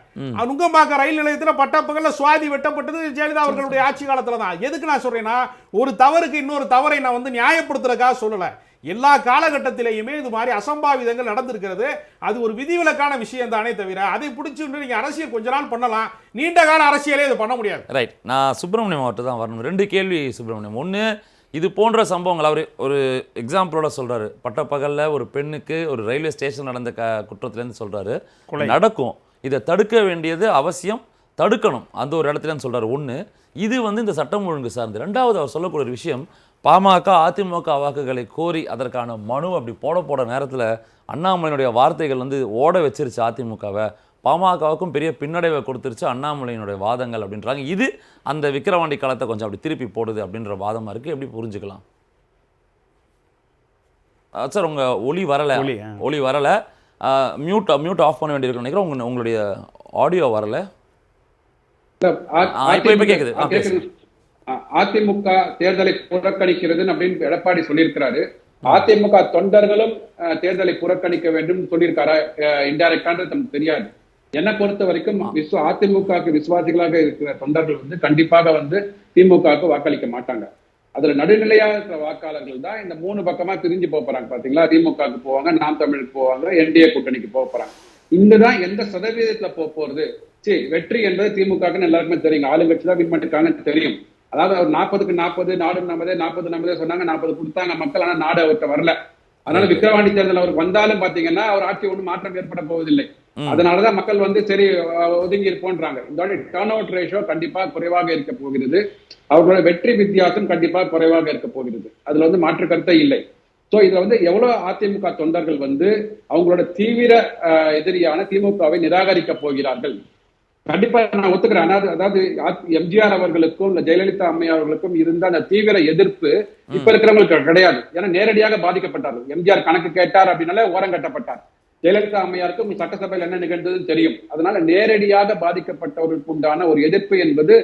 நுங்கம்பாக்கம் ரயில் நிலையத்தில் பட்டப்பகல்ல சுவாதி வெட்டப்பட்டது ஜெயலலிதா அவர்களுடைய ஆட்சி காலத்தில் தான். எதுக்கு நான் சொல்றேன்னா, ஒரு தவறுக்கு இன்னொரு தவறை நான் வந்து நியாயப்படுத்துறதுக்காக சொல்லலை. எல்லா காலகட்டத்திலேயுமே இது மாதிரி அசம்பாவிதங்கள் நடந்திருக்கிறது. அது ஒரு விதிவிலக்கான விஷயம் தானே தவிர அதை பிடிச்சி நீங்க அரசியல் கொஞ்ச நாள் பண்ணலாம், நீண்ட கால அரசியலே இது பண்ண முடியாது. ரைட். நான் சுப்பிரமணியம் அவர்கிட்ட தான் வரணும். 2 கேள்வி சுப்பிரமணியம். ஒன்று, இது போன்ற சம்பவங்கள் அவர் ஒரு எக்ஸாம்பிளோட சொல்றாரு. பட்டப்பகல்ல ஒரு பெண்ணுக்கு ஒரு ரயில்வே ஸ்டேஷன் நடந்த குற்றத்திலேருந்து சொல்றாரு நடக்கும். இதை தடுக்க வேண்டியது அவசியம், தடுக்கணும் அந்த ஒரு இடத்துலன்னு சொல்றாரு. ஒன்று, இது வந்து இந்த சட்டம் ஒழுங்கு சார்ந்து. 2வது அவர் சொல்லக்கூடிய ஒரு விஷயம், பாமக அதிமுக வாக்குகளை கோரி அதற்கான மனு அப்படி போட நேரத்தில் அண்ணாமலையினுடைய வார்த்தைகள் வந்து ஓட வச்சிருச்சு அதிமுகவை, பாமகவுக்கும் பெரிய பின்னடைவை கொடுத்துருச்சு அண்ணாமலையினுடைய வாதங்கள் அப்படின்றாங்க. இது அந்த விக்கிரவாண்டி காலத்தை கொஞ்சம் அப்படி திருப்பி போடுது அப்படின்ற வாதமாக இருக்குது. எப்படி புரிஞ்சுக்கலாம் சார்? உங்கள் ஒளி வரலை. மியூட் ஆஃப் பண்ண வேண்டியிருக்குன்னு நினைக்கிறேன். உங்களுடைய ஆடியோ வரலை. இப்போ கேட்குது. அதிமுக தேர்தலை புறக்கணிக்கிறது அப்படின்னு எடப்பாடி சொல்லியிருக்கிறாரு. அதிமுக தொண்டர்களும் தேர்தலை புறக்கணிக்க வேண்டும் சொல்லியிருக்காரா இன்டைரக்டான்றது நமக்கு தெரியாது. என்னை பொறுத்த வரைக்கும் அதிமுகவுக்கு விசுவாசிகளாக இருக்கிற தொண்டர்கள் வந்து கண்டிப்பாக வந்து திமுகவுக்கு வாக்களிக்க மாட்டாங்க. அதுல நடுநிலையாக இருக்கிற வாக்காளர்கள் தான் இந்த 3 பக்கமா பிரிஞ்சு போறாங்க. பாத்தீங்களா, திமுகவுக்கு போவாங்க, நாம் தமிழுக்கு போவாங்க, என்டிஏ கூட்டணிக்கு போறாங்க. இங்கதான் எந்த சதவீதத்துல போறது. சரி, வெற்றி என்பது திமுகன்னு எல்லாருக்குமே தெரியும். ஆளுங்கட்சி தான் வின் பண்ணிருக்காங்கன்னு தெரியும். அதாவது அவர் 40க்கு 40 நாடு நம்மதே 40 சொன்னாங்க, 40 கொடுத்தாங்க மக்கள். ஆனா நாடு அவர்கிட்ட வரல. அதனால விக்கிரவாண்டி தேர்தல் அவருக்கு வந்தாலும் பாத்தீங்கன்னா அவர் ஆட்சி ஒன்றும் மாற்றம் ஏற்பட போவதில்லை. அதனாலதான் மக்கள் வந்து சரி ஒதுங்கி இருப்போன்றாங்க. இந்த டர்ன் அவுட் ரேஷியோ கண்டிப்பா குறைவாக இருக்க போகிறது. அவர்களோட வெற்றி வித்தியாசம் கண்டிப்பா குறைவாக இருக்க போகிறது. அதுல வந்து மாற்று கருத்தை இல்லை. சோ இதுல வந்து எவ்வளவு அதிமுக தொண்டர்கள் வந்து அவங்களோட தீவிர எதிரியான திமுகவை நிராகரிக்க போகிறார்கள். கண்டிப்பா நான் ஒத்துக்கிறேன். அதாவது எம்ஜிஆர் அவர்களுக்கும் ஜெயலலிதா அம்மையார் அவர்களுக்கும் இருந்த அந்த தீவிர எதிர்ப்பு இப்ப இருக்கிறவங்களுக்கு கிடையாது. ஏன்னா நேரடியாக பாதிக்கப்பட்டார்கள். எம்ஜிஆர் கணக்கு கேட்டார் அப்படின்னாலே ஓரம் கட்டப்பட்டார். ஜெயலலிதா அம்மையாருக்கும் சட்டசபையில் என்ன நிகழ்ந்ததுன்னு தெரியும். அதனால நேரடியாக பாதிக்கப்பட்டவர்களுக்கு உண்டான ஒரு எதிர்ப்பு என்பது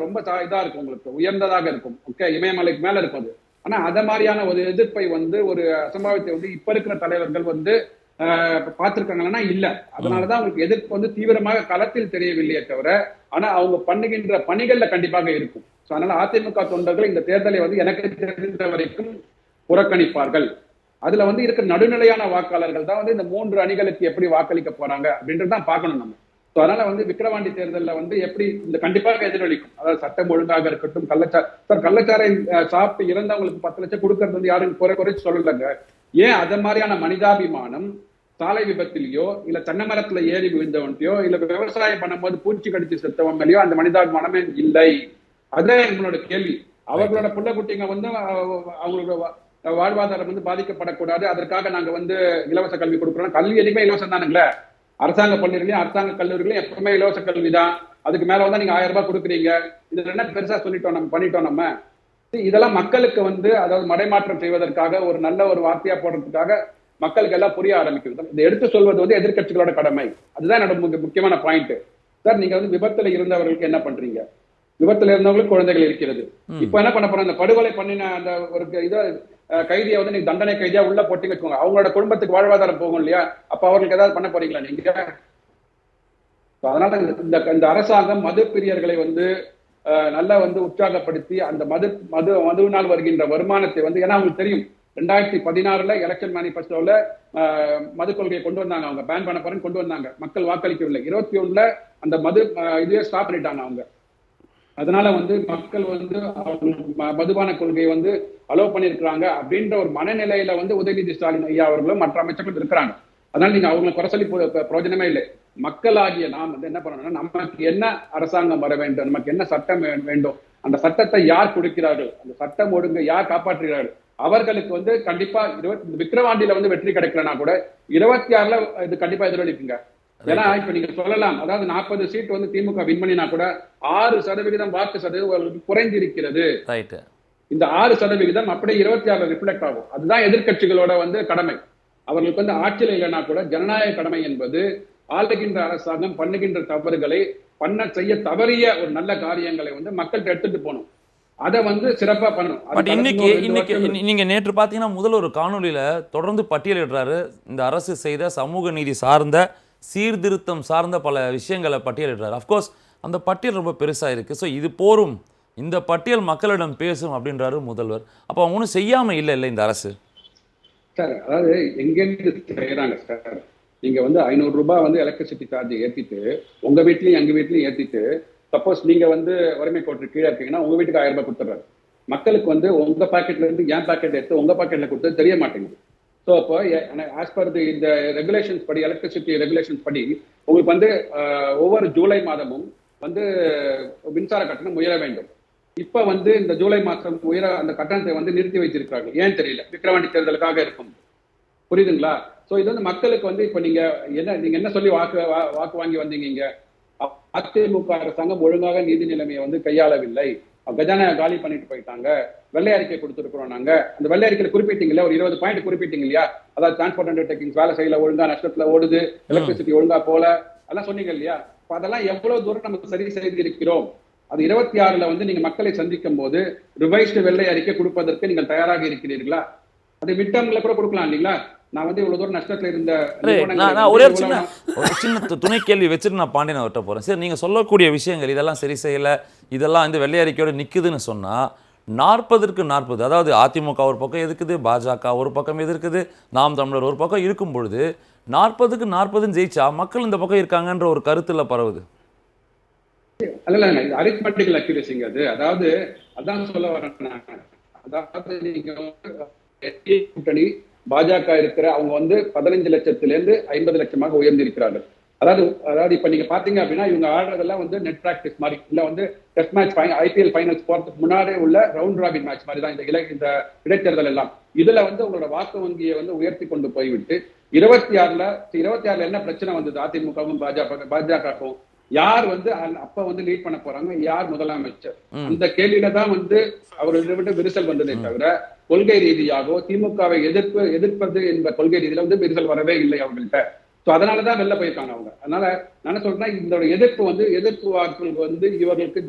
ரொம்ப இதா இருக்கும், உங்களுக்கு உயர்ந்ததாக இருக்கும். ஓகே, இமயமலைக்கு மேல இருப்பது. ஆனா அத மாதிரியான ஒரு எதிர்ப்பை வந்து ஒரு அசம்பாவித்தை வந்து இப்ப இருக்கிற தலைவர்கள் வந்து பார்த்திருக்காங்கன்னா இல்ல. அதனாலதான் அவங்களுக்கு எதிர்ப்பு வந்து தீவிரமாக களத்தில் தெரியவில்லையே தவிர, ஆனா அவங்க பண்ணுகின்ற பணிகள்ல கண்டிப்பாக இருக்கும். அதனால அதிமுக தொண்டர்கள் இந்த தேர்தலை வந்து எனக்கு தெரிந்த வரைக்கும் புறக்கணிப்பார்கள். அதுல வந்து இருக்கிற நடுநிலையான வாக்காளர்கள் தான் வந்து இந்த 3 அணிகளுக்கு எப்படி வாக்களிக்க போறாங்க அப்படின்றதான் பார்க்கணும் நம்ம. அதனால வந்து விக்கிரவாண்டி தேர்தலில் வந்து எப்படி இந்த கண்டிப்பாக எதிரொலிக்கும். அதாவது சட்டம் ஒழுங்காக இருக்கட்டும், கள்ளச்சாரை சாப்பிட்டு இறந்தவங்களுக்கு 10 லட்சம் கொடுக்கறது வந்து யாரும் குறைச்சு சொல்லலைங்க. ஏன் அத மாதிரியான மனிதாபிமானம் சாலை விபத்திலேயோ இல்ல தென்னை மரத்துல ஏறி விழுந்தவன்லையோ இல்ல விவசாயம் பண்ணும்போது பூச்சி கடிச்சு செத்தவன் மேலேயோ அந்த மனிதாபிமானமே இல்லை. அதுதான் எங்களோட கேள்வி. அவர்களோட புள்ள குட்டிங்க வந்து அவங்களோட வாழ்வாதாரம் வந்து பாதிக்கப்படக்கூடாது, அதற்காக நாங்க வந்து இலவச கல்வி கொடுக்குறோம். கல்வி எதுவுமே இலவசம் தானுங்களே. அரசாங்க பள்ளிகளையும் அரசாங்க கல்லூரிகளையும் எப்பவுமே இலவச கல்வி தான். அதுக்கு மேல வந்து நீங்க 1000 ரூபாய் கொடுக்குறீங்க. இதுல என்ன பெருசா பண்ணிட்டோம் நம்ம. இதெல்லாம் மக்களுக்கு வந்து அதாவது மடைமாற்றம் செய்வதற்காக ஒரு நல்ல ஒரு வார்த்தையா போடுறதுக்காக மக்களுக்கு எல்லாம் புரிய ஆரம்பிக்கிறது. இதை எடுத்து சொல்வது வந்து எதிர்கட்சிகளோட கடமை. அதுதான் என்னோட முக்கியமான பாயிண்ட். சார், நீங்க வந்து விபத்துல இருந்தவர்களுக்கு என்ன பண்றீங்க? விபத்துல இருந்தவங்களுக்கு குழந்தைகள் இருக்கிறது. இப்ப என்ன பண்ண போறோம்? அந்த படுகொலை பண்ணின அந்த ஒரு இதை கைதியை வந்து நீங்க தண்டனை கைதியா உள்ள போட்டு வச்சுக்கோங்க. அவங்களோட குடும்பத்துக்கு வாழ்வாதாரம் போகும் இல்லையா? அப்ப அவர்களுக்கு ஏதாவது பண்ண போறீங்களா நீங்க? அதனால இந்த அரசாங்கம் மது பிரியர்களை வந்து நல்லா வந்து உற்சாகப்படுத்தி அந்த மதுவினால் வருகின்ற வருமானத்தை வந்து, ஏன்னா அவங்களுக்கு தெரியும் 2016 எலெக்ஷன் மேனிபெஸ்டோல மது கொள்கையை கொண்டு வந்தாங்க. அவங்க பேன் பண்ண போறேன்னு கொண்டு வந்தாங்க. மக்கள் வாக்களிக்கவில்லை. 21 அந்த மது இதுவே ஸ்டாப் பண்ணிட்டாங்க அவங்க. அதனால வந்து மக்கள் வந்து மதுபான கொள்கையை வந்து அலோவ் பண்ணிருக்கிறாங்க அப்படின்ற ஒரு மனநிலையில வந்து உதயநிதி ஸ்டாலின் ஐயா அவர்களும் மற்ற அமைச்சர்கள் இருக்கிறாங்க. அதனால நீங்க அவங்களை குறை சொல்லி பிரயோஜனமே இல்லை. மக்களாகிய நாம் வந்து என்ன பண்ணணும்னா, நமக்கு என்ன அரசாங்கம் வர வேண்டும், நமக்கு என்ன சட்டம் வேண்டும், அந்த சட்டத்தை யார் கொடுக்கிறார்கள், அந்த சட்டம் ஒழுங்கு யார் காப்பாற்றுகிறார்கள், அவர்களுக்கு வந்து கண்டிப்பா விக்கிரவாண்டியில வந்து வெற்றி கிடைக்கலன்னா கூட 26ல இது கண்டிப்பா எதிரொலிக்குங்க. ஏன்னா இப்ப நீங்க சொல்லலாம், அதாவது 40 சீட் வந்து திமுக வின் பண்ணினா கூட 6% வாக்கு சதவீதம் குறைந்திருக்கிறது. இந்த 6% அப்படியே 26 ரிஃப்ளெக்ட் ஆகும். அதுதான் எதிர்கட்சிகளோட வந்து கடமை. அவர்களுக்கு வந்து ஆட்சியில் இல்லைன்னா கூட ஜனநாயக கடமை என்பது ஆளுகின்ற அரசாங்கம் பண்ணுகின்ற தவறுகளை செய்ய தவறிய ஒரு நல்ல காரியங்களை வந்து மக்கள்கிட்ட எடுத்துட்டு போகணும். அதை வந்து சிறப்பா பண்ணணும். பட் இன்னைக்கு நீங்க நேற்று பாத்தீங்கன்னா முதல் ஒரு காணொலியில தொடர்ந்து பட்டியலிடுறாரு. இந்த அரசு செய்த சமூக நீதி சார்ந்த சீர்திருத்தம் சார்ந்த பல விஷயங்களை பட்டியலிடுறாரு. அஃப்கோர்ஸ் அந்த பட்டியல் ரொம்ப பெருசா இருக்கு. ஸோ இது போரும், இந்த பட்டியல் மக்களிடம் பேசும் அப்படின்றாரு முதல்வர். அப்போ அவங்க ஒன்றும் செய்யாம இல்லை இந்த அரசு. சார், அதாவது எங்கேருந்து செய்யறாங்க சார்? நீங்க வந்து 500 ரூபாய் வந்து எலக்ட்ரிசிட்டி சார்ஜ் ஏற்றிட்டு உங்க வீட்லயும் எங்க வீட்லயும் ஏற்றிட்டு, சப்போஸ் நீங்க வந்து வறுமை கோட்டு கீழே இருக்கீங்கன்னா உங்க வீட்டுக்கு 1000 ரூபாய் கொடுத்துறாரு. மக்களுக்கு வந்து உங்க பாக்கெட்ல இருந்து என் பாக்கெட் எடுத்து உங்க பாக்கெட்ல கொடுத்து தெரிய மாட்டேங்குது. ஸோ அப்போ ஆஸ் பர் இந்த ரெகுலேஷன்ஸ் படி, எலக்ட்ரிசிட்டி ரெகுலேஷன்ஸ் படி உங்களுக்கு வந்து ஒவ்வொரு ஜூலை மாதமும் வந்து மின்சார கட்டணம் உயர வேண்டும். இப்ப வந்து இந்த ஜூலை மாதம் அந்த கட்டணத்தை வந்து நிறுத்தி வைத்திருக்கிறார்கள். ஏன் தெரியல. விக்கிரவாண்டி தேர்தலுக்காக இருக்கும். புரியுதுங்களா? சோ இது வந்து மக்களுக்கு வந்து இப்ப நீங்க என்ன சொல்லி வாக்கு வாங்கி வந்தீங்க? அதிமுக அரசாங்கம் ஒழுங்காக நீதி நிலைமையை வந்து கையாளவில்லை, கஜானா காலி பண்ணிட்டு போயிட்டாங்க, வெள்ளை அறிக்கை கொடுத்துருக்கிறோம் நாங்க. அந்த வெள்ளை அறிக்கையில குறிப்பிட்டீங்களா, ஒரு 20 பாயிண்ட் குறிப்பிட்டீங்க இல்லையா? அதாவது டிரான்ஸ்போர்ட் அண்டர்டேக்கிங்ஸ் வேலை செய்யல, ஒழுங்கா நஷ்டத்துல ஓடுது, எலக்ட்ரிசிட்டி ஒழுங்கா போல, அதெல்லாம் சொன்னீங்க இல்லையா? அதெல்லாம் எவ்வளவு தூரம் நம்ம சரி செய்து இருக்கிறோம். அது 26ல வந்து நீங்க மக்களை சந்திக்கும் போது ரிவைஸ்டு வெள்ளை அறிக்கை கொடுப்பதற்கு நீங்கள் தயாராக இருக்கிறீர்களா? அது மிட்டம்ல கூட கொடுக்கலாம் இல்லைங்களா? நான் வந்து இவ்வளவு தூரம் நஷ்டத்துல இருந்த ஒரே சின்ன துணை கேள்வி வச்சுட்டு நான் பாண்டியன் அவர்கிட்ட போறேன். சரி, நீங்க சொல்லக்கூடிய விஷயங்கள் இதெல்லாம் சரி செய்யல, இதெல்லாம் இந்த வெள்ளை அறிக்கையோட நிக்குதுன்னு சொன்னா 40க்கு 40, அதாவது அதிமுக ஒரு பக்கம் எதிர்க்குது, பாஜக ஒரு பக்கம் எதிர்க்குது, நாம் தமிழர் ஒரு பக்கம் இருக்கும் பொழுது 40க்கு 40 ஜெயிச்சா மக்கள் இந்த பக்கம் இருக்காங்கன்ற ஒரு கருத்துல பரவுது. அல்ல, அரித்மெட்டிக்கல் அக்யூரசிங்க அது. அதாவது அதான் சொல்ல வரேன். அதாவது நீங்க கூட்டணி பாஜக இருக்கிற அவங்க வந்து 15 லட்சத்திலிருந்து 50 லட்சமாக உயர்ந்திருக்கிறார்கள். அதாவது இப்ப நீங்க பாத்தீங்க அப்படின்னா இவங்க ஆடுறதெல்லாம் வந்து நெட் பிராக்டிஸ் மாதிரி, இல்ல வந்து டெஸ்ட் மேட்ச் ஐபிஎல் ஃபைனல்ஸ் போறதுக்கு முன்னாடி உள்ள ரவுண்ட் ராபின் மேட்ச் மாதிரி தான் இந்த இடைத்தேர்தல் எல்லாம். இதுல வந்து உங்களோட வாக்கு வங்கியை வந்து உயர்த்தி கொண்டு போய்விட்டு 26ல என்ன பிரச்சனை வந்தது? அதிமுகவும் பாஜகவும் யார் வந்து அப்ப வந்து லீட் பண்ண போறாங்க, யார் முதலமைச்சர், அந்த கேள்வியில தான் வந்து அவர்களை விட்டு விரிசல் வந்ததே தவிர கொள்கை ரீதியாகவோ திமுகவை எதிர்ப்பது என்ற கொள்கை ரீதியில வந்து விரிசல் வரவே இல்லை அவங்கள்ட்ட. சோ அதனாலதான் வெளில போயிருக்காங்க அவங்க. அதனால நான் என்ன சொல்றேன்னா, இந்த எதிர்ப்பு வாக்குகளுக்கு வந்து இவர்களுக்கு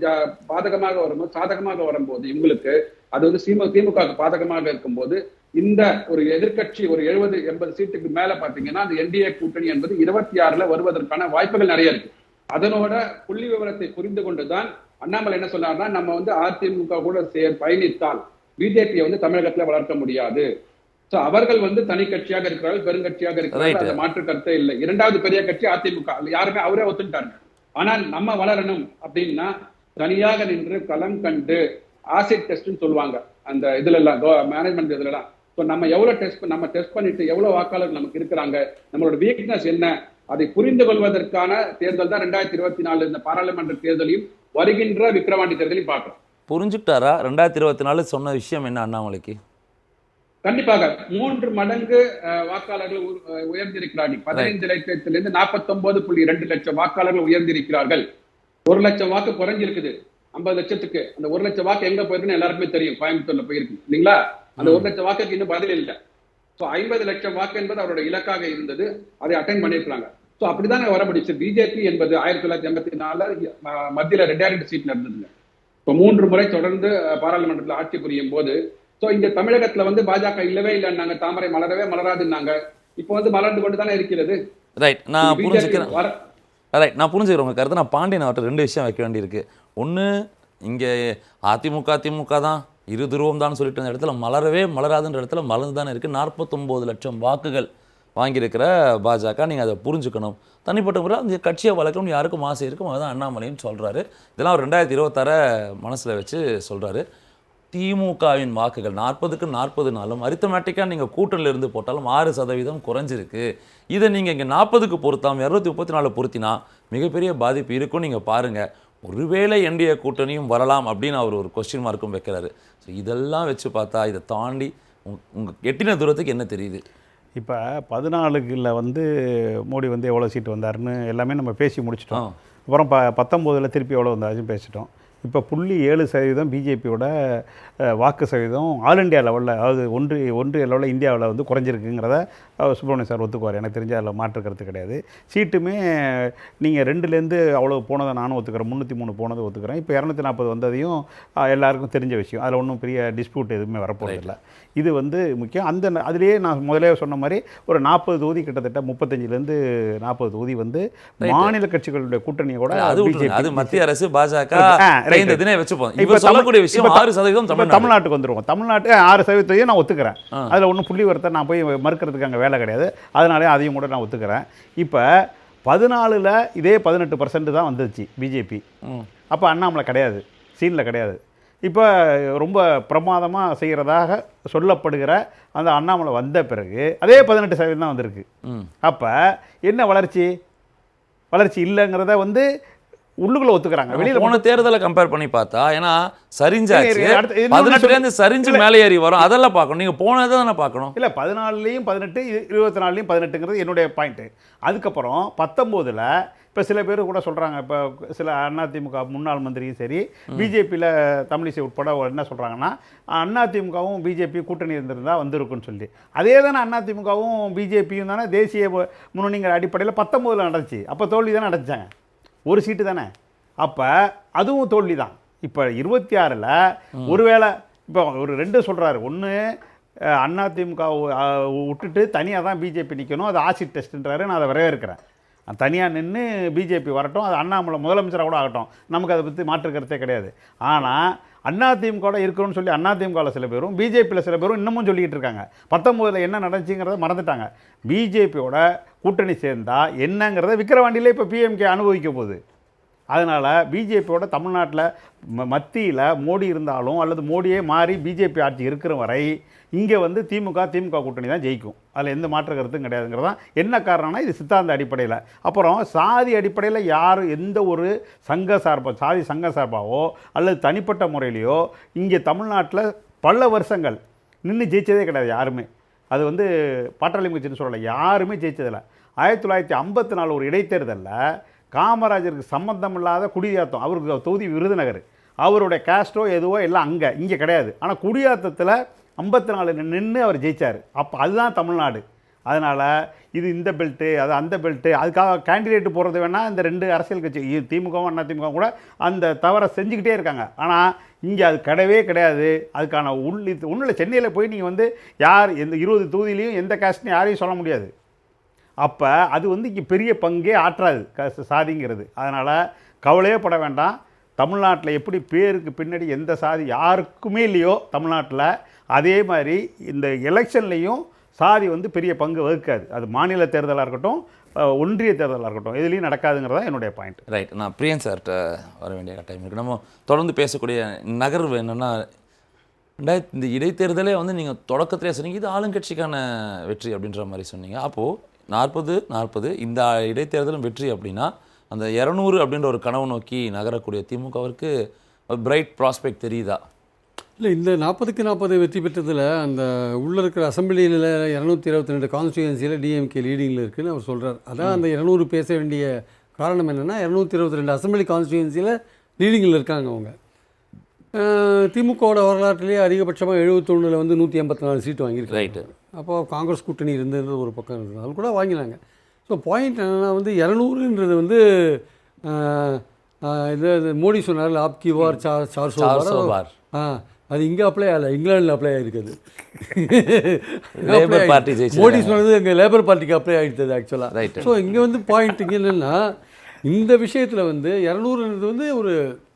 பாதகமாக வரும்போது, சாதகமாக வரும்போது இவங்களுக்கு அது வந்து திமுக பாதகமாக இருக்கும்போது இந்த ஒரு எதிர்கட்சி ஒரு 70-80 சீட்டுக்கு மேல பாத்தீங்கன்னா அந்த என்டிஏ கூட்டணி என்பது 26ல வருவதற்கான வாய்ப்புகள் நிறைய இருக்கு. அதனோட புள்ளி விவரத்தை புரிந்து கொண்டுதான் அண்ணாமலை என்ன சொன்னார்னா, நம்ம வந்து அதிமுக கூட பயணித்தால் பிஜேபியை வந்து தமிழகத்துல வளர்க்க முடியாது. சோ அவர்கள் வந்து தனி கட்சியாக இருக்கிறார்கள், பெருங்கட்சியாக இருக்கிறார்கள், அந்த மாற்று கருத்தே இல்லை. இரண்டாவது பெரிய கட்சி அதிமுக, யாருமே அவரே ஒத்துட்டாங்க. ஆனால் நம்ம வளரணும் அப்படின்னா தனியாக நின்று களம் கண்டு ஆசிட் டெஸ்ட்னு சொல்லுவாங்க அந்த இதுல எல்லாம், மேனேஜ்மெண்ட் இதுல எல்லாம். ஸோ நம்ம எவ்வளவு நம்ம டெஸ்ட் பண்ணிட்டு எவ்வளவு வாக்காளர்கள் நமக்கு இருக்கிறாங்க, நம்மளோட வீக்னஸ் என்ன, அதை புரிந்து கொள்வதற்கான தேர்தல் தான் 2024 இந்த பாராளுமன்ற தேர்தலையும் வருகின்ற விக்கிரவாண்டி தேர்தலையும் பார்க்கிறோம். புரிஞ்சுக்கிட்டாரா 2024 சொன்ன விஷயம் என்ன அண்ணாமலைக்கு? கண்டிப்பாக 3 மடங்கு வாக்காளர்கள் உயர்ந்திருக்கிறார்கள். 15 லட்சத்திலிருந்து 49.2 லட்சம் வாக்காளர்கள் உயர்ந்திருக்கிறார்கள். 1 லட்சம் வாக்கு குறைஞ்சிருக்குது 50 லட்சத்துக்கு. அந்த 1 லட்சம் வாக்கு எங்க போயிருக்குன்னு எல்லாருக்குமே தெரியும், கோயம்புத்தூர்ல போயிருக்கு இல்லைங்களா? அந்த 1 லட்சம் வாக்குக்கு இன்னும் பதில் இல்லை. ஸோ 50 லட்சம் வாக்கு என்பது அவரோட இலக்காக இருந்தது, அதை அட்டைன் பண்ணிருக்காங்க. ஸோ அப்படிதான் வர முடிச்சு. பிஜேபி என்பது 1984 மத்தியில 2 சீட்ல இருந்ததுங்க. இப்போ 3 முறை தொடர்ந்து பாராளுமன்றத்தில் ஆட்சி புரியும் போது, ஸோ இந்த தமிழகத்துல வந்து பாஜக இல்லவே இல்லைன்னாங்க, தாமரை மலரவே மலராதுன்னாங்க. இப்போ வந்து மலர்ந்து கொண்டு தானே இருக்கிறது. ரைட், நான் புரிஞ்சுக்கிறேன். ரைட், நான் புரிஞ்சுக்கிறேன் உங்க கருத்தை. நான் பாண்டியன் அவர்கிட்ட 2 விஷயம் வைக்க வேண்டியிருக்கு. ஒன்று, இங்கே அதிமுக தான் இரு துருவம் தான் சொல்லிட்டு அந்த இடத்துல மலரவே மலராதுன்ற இடத்துல மலர்ந்து தானே இருக்குது. 49 லட்சம் வாக்குகள் வாங்கியிருக்கிற பாஜக, நீங்கள் அதை புரிஞ்சுக்கணும். தனிப்பட்ட முறை அந்த கட்சியை வளர்க்கணும்னு யாருக்கும் ஆசை இருக்கும், அதுதான் அண்ணாமலைன்னு சொல்கிறாரு. இதெல்லாம் அவர் 2026 மனசில் வச்சு சொல்கிறாரு. திமுகவின் வாக்குகள் 40க்கு 40 அரித்தமேட்டிக்காக நீங்கள் கூட்டணியில் இருந்து போட்டாலும் 6% குறைஞ்சிருக்கு. இதை நீங்கள் இங்கே 40க்கு பொறுத்தாமல் 234 பொருத்தினா மிகப்பெரிய பாதிப்பு இருக்கும். நீங்கள் பாருங்கள், ஒருவேளை என்டிஏ கூட்டணியும் வரலாம் அப்படின்னு அவர் ஒரு கொஸ்டின் மார்க்கும் வைக்கிறாரு. ஸோ இதெல்லாம் வச்சு பார்த்தா இதை தாண்டி உங்கள் எட்டின தூரத்துக்கு என்ன தெரியுது? இப்போ 14ல் வந்து மோடி வந்து எவ்வளோ சீட்டு வந்தாருன்னு எல்லாமே நம்ம பேசி முடிச்சிட்டோம். அப்புறம் 19ல் திருப்பி எவ்வளோ வந்தாச்சுன்னு பேசிட்டோம். இப்போ 0.7% பிஜேபியோட வாக்கு சதவீதம் ஆல் இண்டியா லெவலில், அதாவது ஒன்றிய லெவலில் இந்தியாவில் வந்து குறைஞ்சிருக்குங்கிறத சுப்பிரமணியம் சார் ஒத்துக்குவார். எனக்கு தெரிஞ்ச அதில் மாற்று கருத்து கிடையாது. சீட்டுமே நீங்கள் 2லேருந்து அவ்வளோ போனதை நானும் ஒத்துக்கிறேன், 303 போனதை ஒத்துக்கிறேன். இப்போ 240 வந்ததையும் எல்லாருக்கும் தெரிஞ்ச விஷயம். அதில் ஒன்றும் பெரிய டிஸ்பியூட் எதுவுமே வரப்போகிறதில்ல. இது வந்து முக்கியம். அதிலேயே நான் முதலே சொன்ன மாதிரி ஒரு 40 தொகுதி, கிட்டத்தட்ட 35லேருந்து 40 தொகுதி வந்து மாநில கட்சிகளுடைய கூட்டணியை கூட அது மத்திய அரசு பாஜக சொல்லக்கூடிய விஷயம். 6% தமிழ்நாட்டுக்கு வந்துருவோம். தமிழ்நாட்டு 6% நான் ஒத்துக்கிறேன். அதில் ஒன்றும் புள்ளி வரத்தை நான் போய் மறுக்கிறதுக்கு அங்கே வேலை கிடையாது. அதனாலே அதையும் கூட நான் ஒத்துக்கிறேன். இப்போ 14ல் இதே 18% தான் வந்துருச்சு பிஜேபி. அப்போ அண்ணாமலை கிடையாது, சீனில் கிடையாது. இப்போ ரொம்ப பிரமாதமாக செய்கிறதாக சொல்லப்படுகிற அந்த அண்ணாமலை வந்த பிறகு அதே 18% தான் வந்திருக்கு. அப்போ என்ன வளர்ச்சி இல்லைங்கிறத வந்து உள்ளுக்குள்ள ஒத்துக்கிறாங்க. வெளியில போன தேர்தலை கம்பேர் பண்ணி பார்த்தா, ஏன்னா சரிஞ்சாச்சு, 18லேருந்து சரிஞ்சு மேலே ஏறி வரும், அதெல்லாம் பார்க்கணும். நீங்கள் போனதை தானே பார்க்கணும். இல்லை, 14லையும் 18, 24லையும் 18ங்கிறது என்னுடைய பாயிண்ட்டு. அதுக்கப்புறம் 19ல் இப்போ சில பேர் கூட சொல்கிறாங்க, இப்போ சில அதிமுக முன்னாள் மந்திரியும் சரி, பிஜேபியில் தமிழிசை உட்பட என்ன சொல்கிறாங்கன்னா, அதிமுகவும் பிஜேபி கூட்டணி இருந்திருந்தால் வந்திருக்குன்னு சொல்லி. அதே தானே அதிமுகவும் பிஜேபியும் தானே தேசிய முன்னணிங்கிற அடிப்படையில் 19ல் நடந்துச்சு. அப்போ தோல்வி தானே அடைச்சாங்க, ஒரு சீட்டு தானே. அப்போ அதுவும் தோல்வி தான். இப்போ 26ல் ஒருவேளை இப்போ ஒரு 2 சொல்கிறாரு. ஒன்று, அதிமுக விட்டுட்டு தனியாக தான் பிஜேபி நிற்கணும், அது ஆசிட் டெஸ்ட்டுன்றாரு. நான் அதை வரவேற்கிறேன். தனியாக நின்று பிஜேபி வரட்டும், அது அண்ணாமலை முதலமைச்சராக கூட ஆகட்டும், நமக்கு அதை பற்றி மாற்று கருத்தே கிடையாது. ஆனால் அதிமுக இருக்கணும்னு சொல்லி அதிமுகவில் சில பேரும் பிஜேபியில் சில பேரும் இன்னமும் சொல்லிக்கிட்டு இருக்காங்க. 19ல் என்ன நடந்துச்சுங்கிறத மறந்துட்டாங்க. பிஜேபியோட கூட்டணி சேர்ந்தால் என்னங்கிறத விக்கிரவாண்டியில் இப்போ பிஎம்கே அனுபவிக்க போகுது. அதனால் பிஜேபியோட தமிழ்நாட்டில் மத்தியில் மோடி இருந்தாலும் அல்லது மோடியே மாறி பிஜேபி ஆட்சி இருக்கிற வரை இங்கே வந்து திமுக கூட்டணி தான் ஜெயிக்கும். அதில் எந்த மாற்று கருத்தும் கிடையாதுங்கிறது தான். என்ன காரணம்னா, இது சித்தாந்த அடிப்படையில். அப்புறம் சாதி அடிப்படையில் யார் எந்த ஒரு சாதி சங்க சார்பாவோ அல்லது தனிப்பட்ட முறையிலையோ இங்கே தமிழ்நாட்டில் பல வருஷங்கள் நின்று ஜெயிச்சதே கிடையாது யாருமே. அது வந்து பாட்டாளி கட்சின்னு சொல்லலை, யாருமே ஜெயிச்சதில்லை. 1954 ஒரு இடைத்தேர்தலில் காமராஜருக்கு சம்பந்தம் இல்லாத குடியாத்தம், அவருக்கு தொகுதி விருதுநகர், அவருடைய கேஸ்டோ எதுவோ எல்லாம் இங்கே கிடையாது. ஆனால் குடியாத்தத்தில் 54 நின்று அவர் ஜெயித்தார். அப்போ அதுதான் தமிழ்நாடு. அதனால் இது இந்த பெல்ட்டு, அது அந்த பெல்ட்டு, அதுக்காக கேண்டிடேட்டு போகிறது வேணால் இந்த 2 அரசியல் கட்சி திமுகவும் அதிமுக கூட அந்த தவறை செஞ்சுக்கிட்டே இருக்காங்க. ஆனால் இங்கே அது கிடையாது. அதுக்கான ஒன்றும் இல்லை. சென்னையில் போய் நீங்கள் வந்து யார் எந்த 20 தொகுதியிலையும் எந்த கேஸ்ட்னு யாரையும் சொல்ல முடியாது. அப்போ அது வந்து இங்கே பெரிய பங்கே ஆற்றாது சாதிங்கிறது. அதனால் கவலையே பட வேண்டாம். தமிழ்நாட்டில் எப்படி பேருக்கு பின்னாடி எந்த சாதி யாருக்குமே இல்லையோ தமிழ்நாட்டில், அதே மாதிரி இந்த எலெக்ஷன்லேயும் சாதி வந்து பெரிய பங்கு வகுக்காது. அது மாநில தேர்தலாக இருக்கட்டும், ஒன்றிய தேர்தலாக இருக்கட்டும், எதுலேயும் நடக்காதுங்கிறதா என்னுடைய பாயிண்ட். ரைட். நான் பிரியன் சார்கிட்ட வர வேண்டிய கட்டாயம் இருக்குது. நம்ம தொடர்ந்து பேசக்கூடிய நகர்வு என்னென்னா, இந்த இடைத்தேர்தலே வந்து நீங்கள் தொடக்கத்திலே சொன்னீங்க இது ஆளுங்கட்சிக்கான வெற்றி அப்படின்ற மாதிரி சொன்னீங்க. அப்போது 40-40 இந்த இடைத்தேர்தலும் வெற்றி அப்படின்னா அந்த 200 அப்படின்ற ஒரு கனவு நோக்கி நகரக்கூடிய திமுகவிற்கு பிரைட் ப்ராஸ்பெக்ட் தெரியுதா? இல்லை, இந்த 40க்கு 40 வெற்றி பெற்றதில் அந்த உள்ளே இருக்கிற அசம்பிளியில் 222 கான்ஸ்டியூன்சியில் டிஎம்கே லீடிங்கில் இருக்குதுன்னு அவர் சொல்கிறார். அதான் அந்த 200 பேச வேண்டிய காரணம் என்னென்னா, 222 அசம்பிளி கான்ஸ்டியூன்சியில் லீடிங்கில் இருக்காங்க அவங்க. திமுகவோட வரலாற்றிலேயே அதிகபட்சமாக 71 வந்து 184 சீட்டு வாங்கியிருக்காங்க. ரைட்டு. அப்போ காங்கிரஸ் கூட்டணி இருந்தது ஒரு பக்கம் இருந்தது, அது கூட வாங்கினாங்க. ஸோ பாயிண்ட் என்னென்னா வந்து 200ன்றது வந்து இது மோடி சொன்னார் ஆப்கி வார் 400 பார். அது இங்கே அப்ளை ஆகலை, இங்கிலாண்டில் அப்ளை ஆகிருக்குது. மோடி சொன்னது எங்கள் லேபர் பார்ட்டிக்கு அப்ளை ஆகிடுது ஆக்சுவலாக. ரைட். ஸோ இங்கே வந்து பாயிண்ட் இங்கே என்னென்னா, இந்த விஷயத்தில் வந்து 200ன்றது வந்து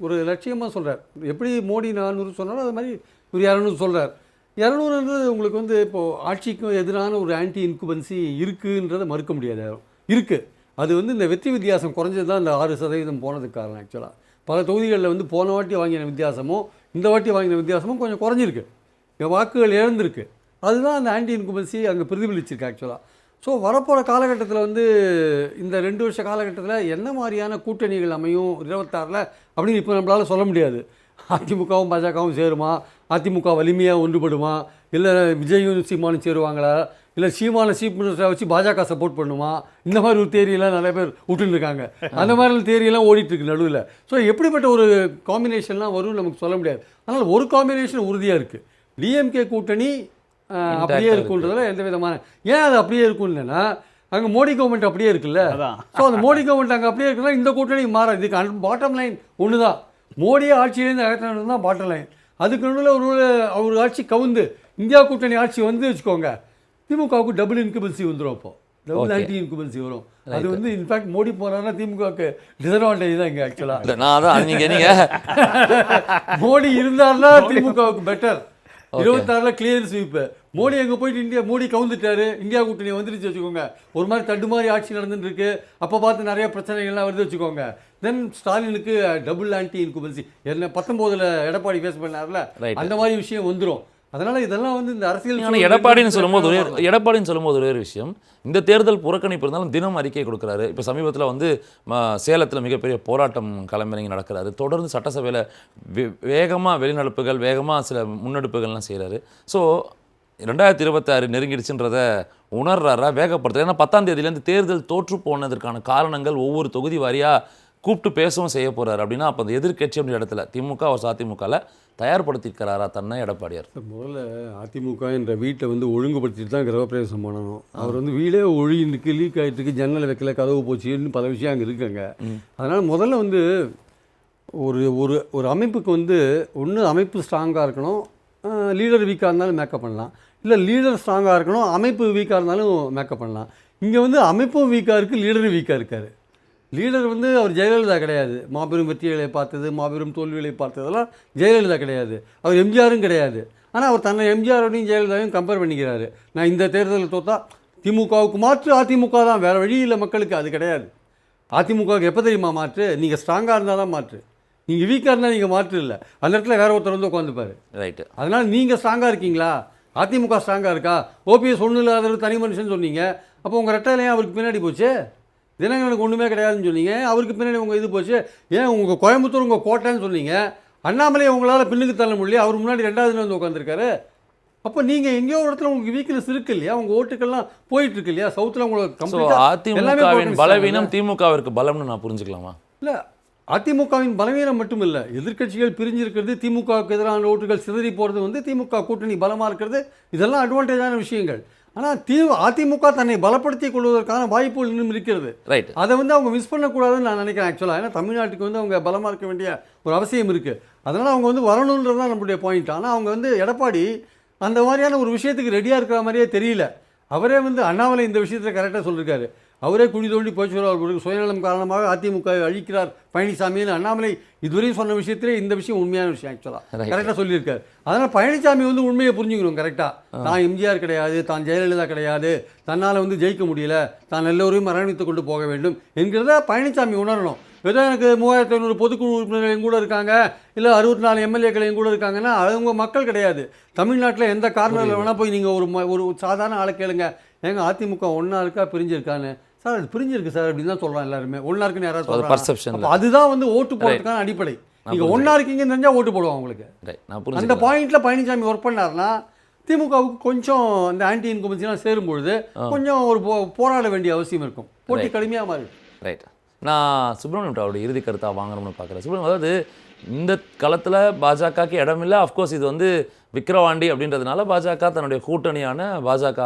ஒரு லட்சியமாக சொல்கிறார். எப்படி மோடி 400 சொன்னாலும் அது மாதிரி ஒரு 200 சொல்கிறார். 200ன்றது உங்களுக்கு வந்து இப்போது ஆட்சிக்கும் எதிரான ஒரு ஆன்டி இன்குபன்சி இருக்குன்றதை மறுக்க முடியாது. இருக்குது. அது வந்து இந்த வெற்றி வித்தியாசம் குறைஞ்சது தான் இந்த 6% போனதுக்கு காரணம். ஆக்சுவலாக பல தொகுதிகளில் வந்து போன வாட்டி வாங்கின வித்தியாசமும் இந்த வாட்டி வாங்கின வித்தியாசமும் கொஞ்சம் குறைஞ்சிருக்கு, வாக்குகள் இழந்திருக்கு. அதுதான் அந்த ஆன்டி இன்குபன்சி அங்கே பிரதிபலிச்சிருக்கு ஆக்சுவலாக. ஸோ வரப்போகிற காலகட்டத்தில் வந்து இந்த 2 வருஷ காலகட்டத்தில் என்ன மாதிரியான கூட்டணிகள் அமையும் 26 அப்படின்னு இப்போ நம்மளால் சொல்ல முடியாது. அதிமுகவும் பாஜகவும் சேருமா, அதிமுக வலிமையாக ஒன்றுபடுமா, இல்லை விஜயும் சீமானும் சேருவாங்களா, இல்லை சீமான சீஃப் மினிஸ்டரை வச்சு பாஜக சப்போர்ட் பண்ணுமா, இந்த மாதிரி ஒரு தேரியெல்லாம் நிறைய பேர் விட்டுன்னு இருக்காங்க. அந்த மாதிரி தேரியெல்லாம் ஓடிட்டுருக்கு நடுவில். ஸோ எப்படிப்பட்ட ஒரு காம்பினேஷன்லாம் வரும்னு நமக்கு சொல்ல முடியாது. அதனால் ஒரு காம்பினேஷன் உறுதியாக இருக்குது. டிஎம்கே கூட்டணி அப்படியே இருக்குன்றதுல எந்த விதமான, ஏன் அது அப்படியே இருக்கும் இல்லைன்னா, அங்கே மோடி கவர்மெண்ட் அப்படியே இருக்குல்ல. ஸோ அந்த மோடி கவர்மெண்ட் அங்கே அப்படியே இருக்குன்னா இந்த கூட்டணி மாறாது. இதுக்கு பாட்டம் லைன் ஒன்று தான், மோடியை ஆட்சியிலேருந்து அகற்றினது தான் பாட்டம் லைன். அதுக்கு நடுவில் ஒரு ஆட்சி கவுந்து இந்தியா கூட்டணி ஆட்சி வந்து வச்சுக்கோங்க, திமுகவுக்கு டபுள் இன்குபன்சி வந்துடும். அப்போது டபுள் ஆன்டி இன்குபன்சி வரும். அது வந்து இன்ஃபேக்ட் மோடி போனார்னா திமுகவுக்கு டிஸ்அட்வான்டேஜ் தான் இங்கே ஆக்சுவலாக. நீங்கள் மோடி இருந்தார்னா திமுகவுக்கு பெட்டர். 26 clear sweep. மோடி அங்கே போயிட்டு மோடி கவுந்துட்டாரு, இந்தியா கூட்டணி வந்துருச்சு வச்சுக்கோங்க, ஒரு மாதிரி தட்டு மாதிரி ஆட்சி நடந்துட்டு இருக்கு, அப்போ பார்த்து நிறைய பிரச்சனைகள்லாம் வருது வச்சுக்கோங்க. தென் ஸ்டாலினுக்கு டபுள் ஆன்டி இன்குபன்சி என்ன 19 எடப்பாடி ஃபேஸ் பண்ணார்ல, அந்த மாதிரி விஷயம் வந்துடும். அதனால் இதெல்லாம் வந்து இந்த அரசியல் எடப்பாடின்னு சொல்லும்போது ஒரே விஷயம், இந்த தேர்தல் புறக்கணிப்பு இருந்தாலும் தினம் அறிக்கை கொடுக்குறாரு. இப்போ சமீபத்தில் வந்து சேலத்தில் மிகப்பெரிய போராட்டம் களமிறங்கி நடக்கிறாரு. தொடர்ந்து சட்டசபையில் வேகமாக வெளிநடப்புகள், வேகமாக சில முன்னெடுப்புகள்லாம் செய்கிறாரு. ஸோ 2026 நெருங்கிடுச்சுன்றத உணர்றாரா, வேகப்படுத்துறாரு? ஏன்னா 10ஆம் தேதியிலேருந்து தேர்தல் தோற்று போனதற்கான காரணங்கள் ஒவ்வொரு தொகுதி வாரியாக கூப்பிட்டு பேசவும் செய்ய போகிறார். அப்படின்னா அப்போ அந்த எதிர்கட்சி அப்படின்ற இடத்துல திமுக ஒரு அதிமுகவில் தயார்படுத்திக்கிறாரா தன்னை எடப்பாடியார்? முதல்ல அதிமுக என்ற வீட்டை வந்து ஒழுங்குபடுத்திட்டு தான் கிரகப்பிரவேசம் பண்ணணும். அவர் வந்து வீடே ஒழுங்கிருக்கு, லீக் ஆகிட்டு இருக்கு, ஜன்னல் வைக்கல, கதவு போச்சுன்னு பல விஷயம் அங்கே இருக்குங்க. அதனால் முதல்ல வந்து ஒரு அமைப்புக்கு வந்து ஒன்று அமைப்பு ஸ்ட்ராங்காக இருக்கணும், லீடர் வீக்காக இருந்தாலும் மேக்கப் பண்ணலாம், இல்லை லீடர் ஸ்ட்ராங்காக இருக்கணும், அமைப்பு வீக்காக இருந்தாலும் மேக்கப் பண்ணலாம். இங்கே வந்து அமைப்பும் வீக்காக இருக்குது, லீடரும் வீக்காக இருக்கார். லீடர் வந்து அவர் ஜெயலலிதா கிடையாது. மாபெரும் வெற்றிகளை பார்த்தது, மாபெரும் தோல்விகளை பார்த்ததெல்லாம் ஜெயலலிதா கிடையாது. அவர் எம்ஜிஆரும் கிடையாது. ஆனால் அவர் தன்னை எம்ஜிஆரோடையும் ஜெயலலிதாவையும் கம்பேர் பண்ணிக்கிறாரு. நான் இந்த தேர்தலில் தோற்றா திமுகவுக்கு மாற்று அதிமுக தான், வேறு வழி இல்லை மக்களுக்கு. அது கிடையாது. அதிமுகவுக்கு எப்போ தெரியுமா மாற்று? நீங்கள் ஸ்ட்ராங்காக இருந்தால் தான் மாற்று, நீங்கள் வீக்காக இருந்தால் நீங்கள் மாற்று இல்லை. அந்த இடத்துல வேற ஒருத்தர் வந்து உட்காந்துப்பார். ரைட்டு. அதனால் நீங்கள் ஸ்ட்ராங்காக இருக்கீங்களா, அதிமுக ஸ்ட்ராங்காக இருக்கா? ஓபிஎஸ் ஒன்றும் இல்லாத தனி மனுஷன் சொன்னீங்க, அப்போ உங்கள் ரெட்டையிலையும் அவருக்கு பின்னாடி போச்சு. தினங்களுக்கு ஒன்றுமே கிடையாதுன்னு சொன்னீங்க, அவருக்கு பின்னாடி உங்கள் இது போச்சு. ஏன் உங்கள் கோயம்புத்தூர் உங்கள் கோட்டைன்னு சொன்னீங்க, அண்ணாமலையை உங்களால் பின்னுக்கு தள்ள முடியல, அவர் முன்னாடி 2வது வந்து உட்காந்துருக்காரு. அப்போ நீங்கள் எங்கேயோ ஒரு இடத்துல உங்களுக்கு வீக்னஸ் இருக்கு இல்லையா, உங்கள் ஓட்டுக்கள்லாம் போயிட்டு இருக்கு இல்லையா, சவுத்தில் உங்களுக்கு அதிமுகவின் பலவீனம் திமுகவிற்கு பலம்னு நான் புரிஞ்சுக்கலாமா? இல்லை, அதிமுகவின் பலவீனம் மட்டும் இல்லை, எதிர்க்கட்சிகள் பிரிஞ்சிருக்கிறது, திமுகவுக்கு எதிரான ஓட்டுகள் சிதறி போகிறது வந்து திமுக கூட்டணி பலமாக இருக்கிறது, இதெல்லாம் அட்வான்டேஜான விஷயங்கள். ஆனால் அதிமுக தன்னை பலப்படுத்திக் கொள்வதற்கான வாய்ப்புகள் இன்னும் இருக்கிறது. ரைட். அதை வந்து அவங்க மிஸ் பண்ணக்கூடாதுன்னு நான் நினைக்கிறேன் ஆக்சுவலாக. ஏன்னா தமிழ்நாட்டுக்கு வந்து அவங்க பலமாக இருக்க வேண்டிய ஒரு அவசியம் இருக்குது. அதனால் அவங்க வந்து வரணுன்றது தான் நம்மளுடைய பாயிண்ட். ஆனால் அவங்க வந்து எடப்பாடி அந்த மாதிரியான ஒரு விஷயத்துக்கு ரெடியாக இருக்கிற மாதிரியே தெரியல. அவரே வந்து அண்ணாமலை இந்த விஷயத்தில் கரெக்டாக சொல்லியிருக்காரு. அவரே குழி தோண்டி போய் சொல்வார், சுயநலம் காரணமாக அதிமுகவை அழிக்கிறார் பழனிசாமின்னு அண்ணாமலை இதுவரையும் சொன்ன விஷயத்திலே இந்த விஷயம் உண்மையான விஷயம். ஆக்சுவலாக கரெக்டாக சொல்லியிருக்காரு. அதனால் பழனிசாமி வந்து உண்மையை புரிஞ்சுக்கணும் கரெக்டாக. தான் எம்ஜிஆர் கிடையாது, தான் ஜெயலலிதா கிடையாது, தன்னால் வந்து ஜெயிக்க முடியல, தான் எல்லோரையும் அரவணைத்து கொண்டு போக வேண்டும் என்கிறத பழனிசாமி உணரணும். ஏதோ எனக்கு 3500 பொதுக்குழு உறுப்பினர்கள் கூட இருக்காங்க, இல்லை 64 எம்எல்ஏக்களையும் கூட இருக்காங்கன்னா அவங்க மக்கள் கிடையாது. தமிழ்நாட்டில் எந்த காரணத்தில் வேணால் போய் நீங்கள் ஒரு சாதாரண ஆளை கேளுங்க, ஏங்க அதிமுக ஒன்றா இருக்கா பிரிஞ்சிருக்கான்னு, சார் அது பிரிஞ்சிருக்கு சார் அப்படின்னு தான் சொல்கிறான் எல்லாருமே. ஒன்றா இருக்குன்னு யாராவது சொல்கிறாங்க. அதுதான் வந்து ஓட்டு போடுறதுக்கான அடிப்படை. நீங்கள் ஒன்றா இருக்கீங்கன்னு தெரிஞ்சால் ஓட்டு போடுவோம் அவங்களுக்கு. அந்த பாயிண்ட்டில் பழனிசாமி ஒர்க் பண்ணார்னா திமுகவுக்கு கொஞ்சம் அந்த ஆன்டி இன்கம்பன்சிலாம் சேரும்பொழுது கொஞ்சம் ஒரு போராட வேண்டிய அவசியம் இருக்கும், போட்டி கடுமையாக மாறி. ரைட். நான் சுப்பிரமணியம் அவருடைய இறுதி கருத்தாக வாங்கணும்னு பார்க்குறேன். சுப்பிரமணியம், அதாவது இந்த களத்தில் பாஜகவுக்கு இடமில்லை. அஃப்கோர்ஸ் இது வந்து விக்கிரவாண்டி அப்படின்றதுனால பாஜக தன்னுடைய கூட்டணியான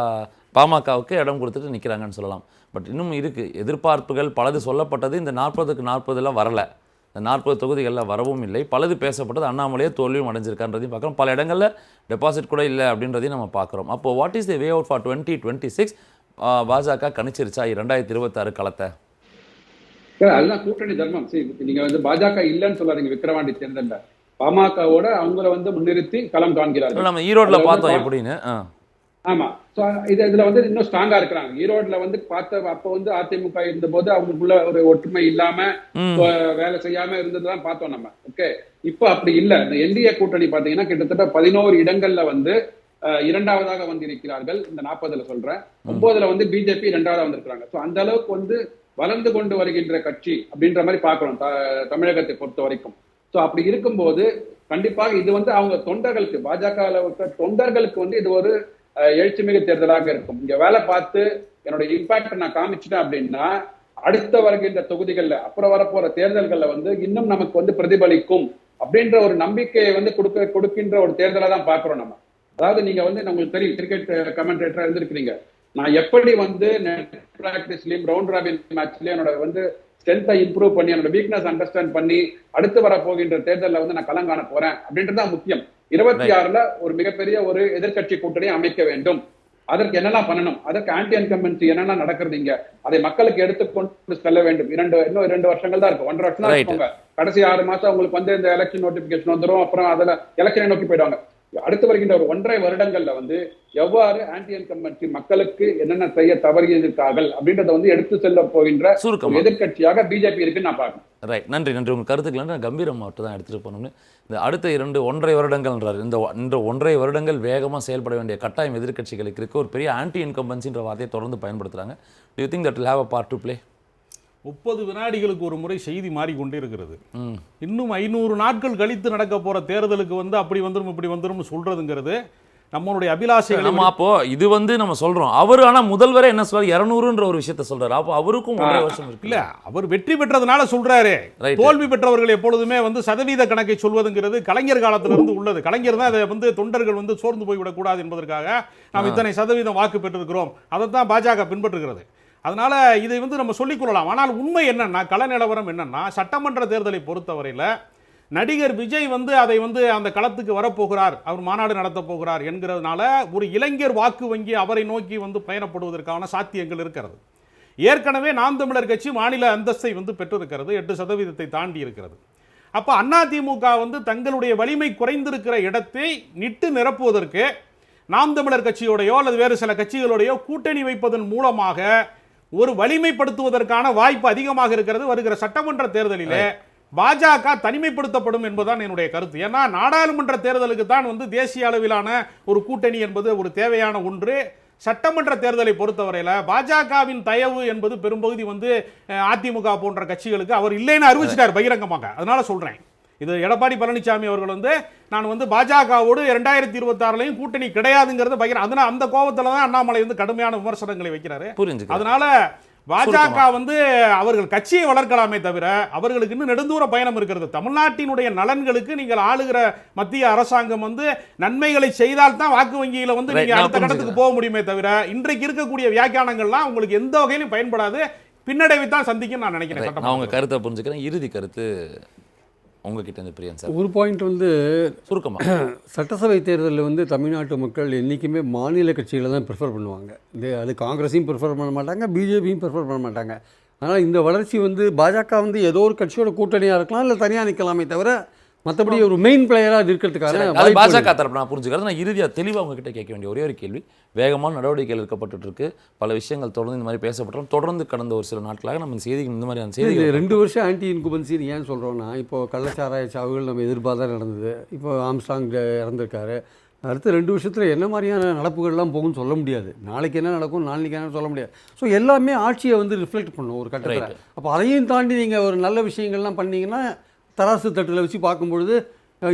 பாமகவுக்கு இடம் கொடுத்துட்டு நிற்கிறாங்கன்னு சொல்லலாம். பட் இன்னும் இருக்குது எதிர்பார்ப்புகள் பலது சொல்லப்பட்டது. இந்த 40க்கு 40 வரலை, இந்த 40 தொகுதிகளில் வரவும் இல்லை. பலது பேசப்பட்டது, அண்ணாமலையே தோல்வியும் அடைஞ்சிருக்கான்றதையும் பார்க்குறோம். பல இடங்களில் டெபாசிட் கூட இல்லை அப்படின்றதையும் நம்ம பார்க்குறோம். அப்போது what is the way out for 2026? பாஜக கணிச்சிருச்சா 2026 களத்தை? அதுதான் கூட்டணி தர்மம். நீங்க வந்து பாஜக இல்லைன்னு சொல்லாதீங்க. விக்கிரவாண்டி தேர்தல்ல பாமகவோட அவங்கள வந்து முன்னிறுத்தி களம் காண்கிறார்கள். நம்ம ஈரோட்ல பார்த்தோம் எப்படின்னு. ஆமா, இதுல வந்து இன்னும் ஸ்ட்ராங்கா இருக்கிறாங்க. ஈரோட்ல வந்து அப்ப வந்து அதிமுக இருந்த போது அவங்களுக்குள்ள ஒரு ஒற்றுமை இல்லாம வேலை செய்யாம இருந்ததுதான் பார்த்தோம் நம்ம. ஓகே, இப்ப அப்படி இல்ல. இந்த என்டிஏ கூட்டணி பாத்தீங்கன்னா கிட்டத்தட்ட 11 இடங்கள்ல வந்து இரண்டாவதாக வந்திருக்கிறார்கள். இந்த 40ல சொல்றேன், 9ல வந்து பிஜேபி 2வது வந்திருக்கிறாங்க. ஸோ அந்த அளவுக்கு வந்து வளர்ந்து கொண்டு வருகின்ற கட்சி அப்படின்ற மாதிரி பார்க்கணும் தமிழகத்தை பொறுத்த வரைக்கும். ஸோ அப்படி இருக்கும்போது கண்டிப்பாக இது வந்து அவங்க தொண்டர்களுக்கு, பாஜக தொண்டர்களுக்கு வந்து இது ஒரு எழுச்சிமிகு தேர்தலாக இருக்கும். இங்க வேலை பார்த்து என்னோட இம்பாக்ட் நான் காமிச்சிட்டேன் அப்படின்னா அடுத்த வருகின்ற தொகுதிகள்ல அப்புறம் வரப்போற தேர்தல்கள்ல வந்து இன்னும் நமக்கு வந்து பிரதிபலிக்கும் அப்படின்ற ஒரு நம்பிக்கையை வந்து கொடுக்கின்ற ஒரு தேர்தலா தான் பார்க்கிறோம் நம்ம. அதாவது நீங்க வந்து உங்களுக்கு தெரியும், கிரிக்கெட் கமெண்டேட்டரா இருந்திருக்கிறீங்க. நான் எப்படி வந்து நெட் பிராக்டிஸ்லயும் ரவுண்ட் ராபின் மேட்ச்லயும் என்னோட வந்து ஸ்ட்ரென்த்தை இம்ப்ரூவ் பண்ணி என்னோட வீக்னஸ் அண்டர்ஸ்டாண்ட் பண்ணி அடுத்து வர போகின்ற தேர்தலில் வந்து நான் களம் காண போறேன் அப்படின்றதுதான் முக்கியம். 26ல ஒரு மிகப்பெரிய ஒரு எதிர்கட்சி கூட்டணியை அமைக்க வேண்டும். அதற்கு என்னெல்லாம் பண்ணணும், அதற்கு ஆன்டி இன்கம்பன்சி என்னெல்லாம் நடக்கிறது இங்க, அதை மக்களுக்கு எடுத்துக்கொண்டு செல்ல வேண்டும். இன்னும் 2 வருஷங்கள் தான் இருக்கு, 1.5 வருஷம் தான் இருப்பாங்க. கடைசி 6 மாசம் உங்களுக்கு வந்து இந்த எலெக்ஷன் நோட்டிபிகேஷன் வந்துடும். அப்புறம் அதுல எலெக்ஷனை நோக்கி போயிடுவாங்க. அடுத்து வருகின்ற ஒரு 1.5 வருடங்கள்ல வந்து எவ்வாறு ஆன்டி இன்கம்பன்சி மக்களுக்கு என்னென்ன செய்ய தவறியிருக்கார்கள் அப்படின்றத வந்து எடுத்து செல்ல போகின்ற எதிர்கட்சியாக பிஜேபி இருக்குன்னு நான் பார்க்கணும். ரைட், நன்றி. உங்க கருத்துக்கள் நான் கம்பீரம் மட்டும் தான் எடுத்துட்டு போனோம்னு. இந்த அடுத்த 1.5 வருடங்கள்ன்றார். இந்த 1.5 வருடங்கள் வேகமாக செயல்பட வேண்டிய கட்டாயம் எதிர்கட்சிகளுக்கு இருக்கு. ஒரு பெரிய ஆன்டி இன்கம்பன்சின்ற வார்த்தையை தொடர்ந்து பயன்படுத்துறாங்க. Do you think that will have a part to play? 30 வினாடிகளுக்கு ஒரு முறை செய்தி மாறிக்கொண்டே இருக்கிறது. இன்னும் 500 நாட்கள் கழித்து நடக்க போற தேர்தலுக்கு வந்து அப்படி வந்துடும் இப்படி வந்துடும் சொல்றதுங்கிறது நம்மளுடைய அபிலாஷைகள். நம்ம அப்போ இது வந்து நம்ம சொல்றோம். அவர் ஆனா முதல்வரே என்ன சொல்றாரு, 200ன்ற ஒரு விஷயத்தை சொல்றாரு. அப்போ அவருக்கும் 1.5 வருஷம் இருக்கு. இல்ல, அவர் வெற்றி பெற்றதுனால சொல்றாரு. தோல்வி பெற்றவர்கள் எப்பொழுதுமே வந்து சதவீத கணக்கை சொல்வதுங்கிறது கலைஞர் காலத்திலிருந்து உள்ளது. கலைஞர் தான் அதை வந்து தொண்டர்கள் வந்து சோர்ந்து போய்விடக் கூடாது என்பதற்காக நாம் இத்தனை சதவீதம் வாக்கு பெற்றிருக்கிறோம், அதைத்தான் பாஜக பின்பற்றுகிறது. அதனால இதை வந்து நம்ம சொல்லிக் கொள்ளலாம். ஆனால் உண்மை என்னன்னா, கள நிலவரம் என்னன்னா, சட்டமன்ற தேர்தலை பொறுத்தவரையில் நடிகர் விஜய் வந்து அதை வந்து அந்த களத்துக்கு வரப்போகிறார், அவர் மாநாடு நடத்த போகிறார் என்கிறதுனால ஒரு இளைஞர் வாக்கு வங்கி அவரை நோக்கி வந்து பயணப்படுவதற்கான சாத்தியங்கள் இருக்கிறது. ஏற்கனவே நாம் தமிழர் கட்சி மாநில அந்தஸ்தை வந்து பெற்றிருக்கிறது, 8% தாண்டி இருக்கிறது. அப்போ அதிமுக வந்து தங்களுடைய வலிமை குறைந்திருக்கிற இடத்தை நிட்டு நிரப்புவதற்கு நாம் தமிழர் கட்சியோடையோ அல்லது வேறு சில கட்சிகளோடையோ கூட்டணி வைப்பதன் மூலமாக ஒரு வலிமைப்படுத்துவதற்கான வாய்ப்பு அதிகமாக இருக்கிறது. வருகிற சட்டமன்ற தேர்தலிலே பாஜக தனிமைப்படுத்தப்படும் என்பதுதான் என்னுடைய கருத்து. ஏன்னா நாடாளுமன்ற தேர்தலுக்கு தான் வந்து தேசிய அளவிலான ஒரு கூட்டணி என்பது ஒரு தேவையான ஒன்று. சட்டமன்ற தேர்தலை பொறுத்தவரையில் பாஜகவின் தயவு என்பது பெரும்பகுதி வந்து அதிமுக போன்ற கட்சிகளுக்கு அவர் இல்லைன்னு அறிவிச்சிட்டார் பகிரங்கமாக. அதனால சொல்றேன், இது எடப்பாடி பழனிசாமி அவர்கள் வந்து நான் வந்து பாஜகவோடு 2026 கூட்டணி கிடையாதுங்கிறது பகிர, அதனால அந்த கோபத்துல தான் அண்ணாமலை வந்து கடுமையான விமர்சனங்களை வைக்கிறாரு. அதனால பாஜக வந்து அவர்கள் கட்சியை வளர்க்கலாமே தவிர அவர்களுக்கு இன்னும் நெடுந்தூர பயணம் இருக்கிறது. தமிழ்நாட்டினுடைய நலன்களுக்கு நீங்கள் ஆளுகிற மத்திய அரசாங்கம் வந்து நன்மைகளை செய்தால் தான் வாக்கு வங்கியில வந்து நீங்க அடுத்த கட்டத்துக்கு போக முடியுமே தவிர இன்றைக்கு இருக்கக்கூடிய வியாக்கியானங்கள்லாம் உங்களுக்கு எந்த வகையிலும் பயன்படாது, பின்னடைவை தான் சந்திக்கும் நான் நினைக்கிறேன். அவங்க கருத்தை புரிஞ்சுக்கிறேன். இறுதி கருத்து உங்ககிட்ட இருந்து பிரியன் சார் ஒரு பாயிண்ட் வந்து சுருக்கமாக. சட்டசபை தேர்தலில் வந்து தமிழ்நாட்டு மக்கள் என்றைக்குமே மாநில கட்சிகளை தான் ப்ரிஃபர் பண்ணுவாங்க. அது காங்கிரஸையும் ப்ரிஃபர் பண்ண மாட்டாங்க, பிஜேபியும் ப்ரிஃபர் பண்ண மாட்டாங்க. ஆனால் இந்த வளர்ச்சி வந்து பாஜக வந்து ஏதோ ஒரு கட்சியோட கூட்டணியாக இருக்கலாம், இல்லை தனியாக நிற்கலாமே தவிர மற்றபடி ஒரு மெயின் பிளேயராக இருக்கிறதுக்கான அது வாய்ப்பு பாஜக தரப்பு நான் புரிஞ்சுக்கிறேன். நான் இறுதியாக தெளிவாக உங்ககிட்ட கேட்க வேண்டிய ஒரே ஒரு கேள்வி, வேகமான நடவடிக்கைகள் எடுக்கப்பட்டு இருக்கு, பல விஷயங்கள் தொடர்ந்து இந்த மாதிரி பேசப்பட்டோம், தொடர்ந்து கடந்த ஒரு சில நாட்களாக நம்ம செய்திகள் இந்த மாதிரியான இந்த செய்திகள் 2 வருஷம் ஆன்டி இன்குபன்சின்னு ஏன் சொல்கிறோன்னா, இப்போ கள்ளச்சாராய சாவுகள் நம்ம எதிர்பார்த்தா நடந்தது, இப்போ ஆம்ஸ்டாங் இறந்துருக்காரு. அடுத்த 2 வருஷத்தில் என்ன மாதிரியான நடப்புகள்லாம் போகும்னு சொல்ல முடியாது. நாளைக்கு என்ன நடக்கும், நாளைக்கு என்ன சொல்ல முடியாது. ஸோ எல்லாமே ஆட்சியை வந்து ரிஃப்ளெக்ட் பண்ணும் ஒரு கட்டத்தில். அப்போ அதையும் தாண்டி நீங்கள் ஒரு நல்ல விஷயங்கள்லாம் பண்ணீங்கன்னா தராசு தட்டில் வச்சு பார்க்கும்பொழுது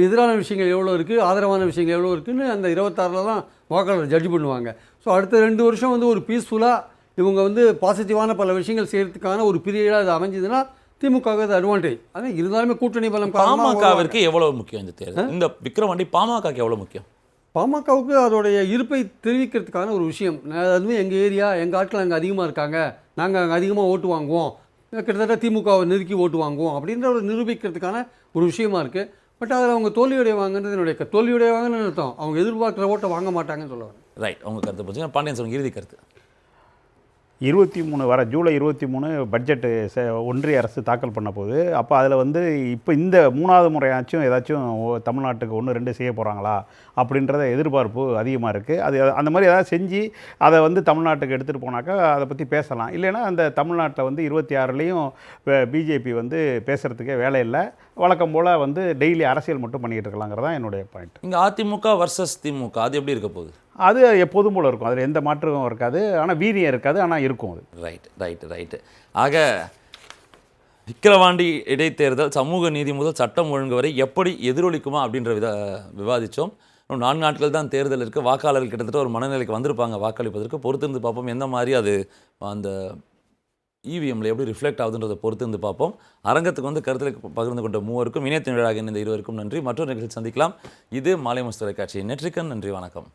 எதிரான விஷயங்கள் எவ்வளோ இருக்குது, ஆதரவான விஷயங்கள் எவ்வளோ இருக்குதுன்னு அந்த 26 தான் வாக்காளர் ஜட்ஜ் பண்ணுவாங்க. ஸோ அடுத்த 2 வருஷம் வந்து ஒரு பீஸ்ஃபுல்லாக இவங்க வந்து பாசிட்டிவான பல விஷயங்கள் செய்கிறதுக்கான ஒரு பீரியடாக அது அமைஞ்சதுன்னா திமுக அது அட்வான்டேஜ். ஆனால் இருந்தாலுமே கூட்டணி பலம் பாமகவிற்கு எவ்வளவு முக்கியம் இந்த தேர்தல்? இந்த விக்ரவாண்டி பாமகக்கு எவ்வளவு முக்கியம்? பாமகவுக்கு அதோடைய இருப்பை தெரிவிக்கிறதுக்கான ஒரு விஷயம். அதுவும் எங்கள் ஏரியா, எங்கள் ஆட்கள் அங்கே அதிகமாக இருக்காங்க, நாங்கள் அங்கே அதிகமாக ஓட்டு வாங்குவோம், கிட்டத்தட்ட திமுகவை நெருக்கி ஓட்டு வாங்குவோம் அப்படின்ற ஒரு நிரூபிக்கிறதுக்கான ஒரு விஷயமா இருக்குது. பட் அதில் அவங்க தோல்வியுடையவாங்கன்றது என்னுடைய தோல்வியுடையவாங்கன்னு அர்த்தம். அவங்க எதிர்பார்க்குற ஓட்டை வாங்க மாட்டாங்கன்னு சொல்லுவாங்க. ரைட், உங்கள் கருத்து போச்சுங்க. பாண்டியன் சார் இறுதி கருத்து. 23 வர ஜூலை 23 பட்ஜெட்டு ஒன்றிய அரசு தாக்கல் பண்ண போது, அப்போ அதில் வந்து இப்போ இந்த 3வது முறையாச்சும் ஏதாச்சும் தமிழ்நாட்டுக்கு 1, 2 செய்ய போகிறாங்களா அப்படின்றத எதிர்பார்ப்பு அதிகமாக இருக்குது. அது அந்த மாதிரி ஏதாவது செஞ்சு அதை வந்து தமிழ்நாட்டுக்கு எடுத்துகிட்டு போனாக்கா அதை பற்றி பேசலாம். இல்லைன்னா அந்த தமிழ்நாட்டில் வந்து 26லேயும் பிஜேபி வந்து பேசுகிறதுக்கே வேலை இல்லை, வழக்கம் போல் வந்து டெய்லி அரசியல் மட்டும் பண்ணிக்கிட்டு இருக்கலாங்கிறதான் என்னுடைய பாயிண்ட். இங்கே அதிமுக வர்சஸ் திமுக அது எப்படி இருக்க போகுது? அது எப்போதும் போல் இருக்கும், அதில் எந்த மாற்றமும் இருக்காது, ஆனால் வீரியம் இருக்காது, ஆனால் இருக்கும் அது. ரைட்டு. ஆக விக்கிரவாண்டி இடைத்தேர்தல் சமூக நீதி முதல் சட்டம் ஒழுங்கு வரை எப்படி எதிரொலிக்குமா அப்படின்ற விவாதித்தோம். இன்னும் 4 நாட்கள் தான் தேர்தல் இருக்குது. வாக்காளர்கள் கிட்டத்தட்ட ஒரு மனநிலைக்கு வந்திருப்பாங்க வாக்களிப்பதற்கு. பொறுத்திருந்து பார்ப்போம் எந்த மாதிரி அது அந்த இவிஎம்ல எப்படி ரிஃப்ளெக்ட் ஆகுதுன்றதை பொறுத்திருந்து பார்ப்போம். அரங்கத்துக்கு வந்து கருத்தில் பகிர்ந்து கொண்ட மூவருக்கும், இணையத்தின் விழாக இந்த 2 நன்றி. மற்றொரு நிகழ்ச்சி சந்திக்கலாம். இது மாலை முரசு தொலைக்காட்சி நெற்றிக்கண். நன்றி, வணக்கம்.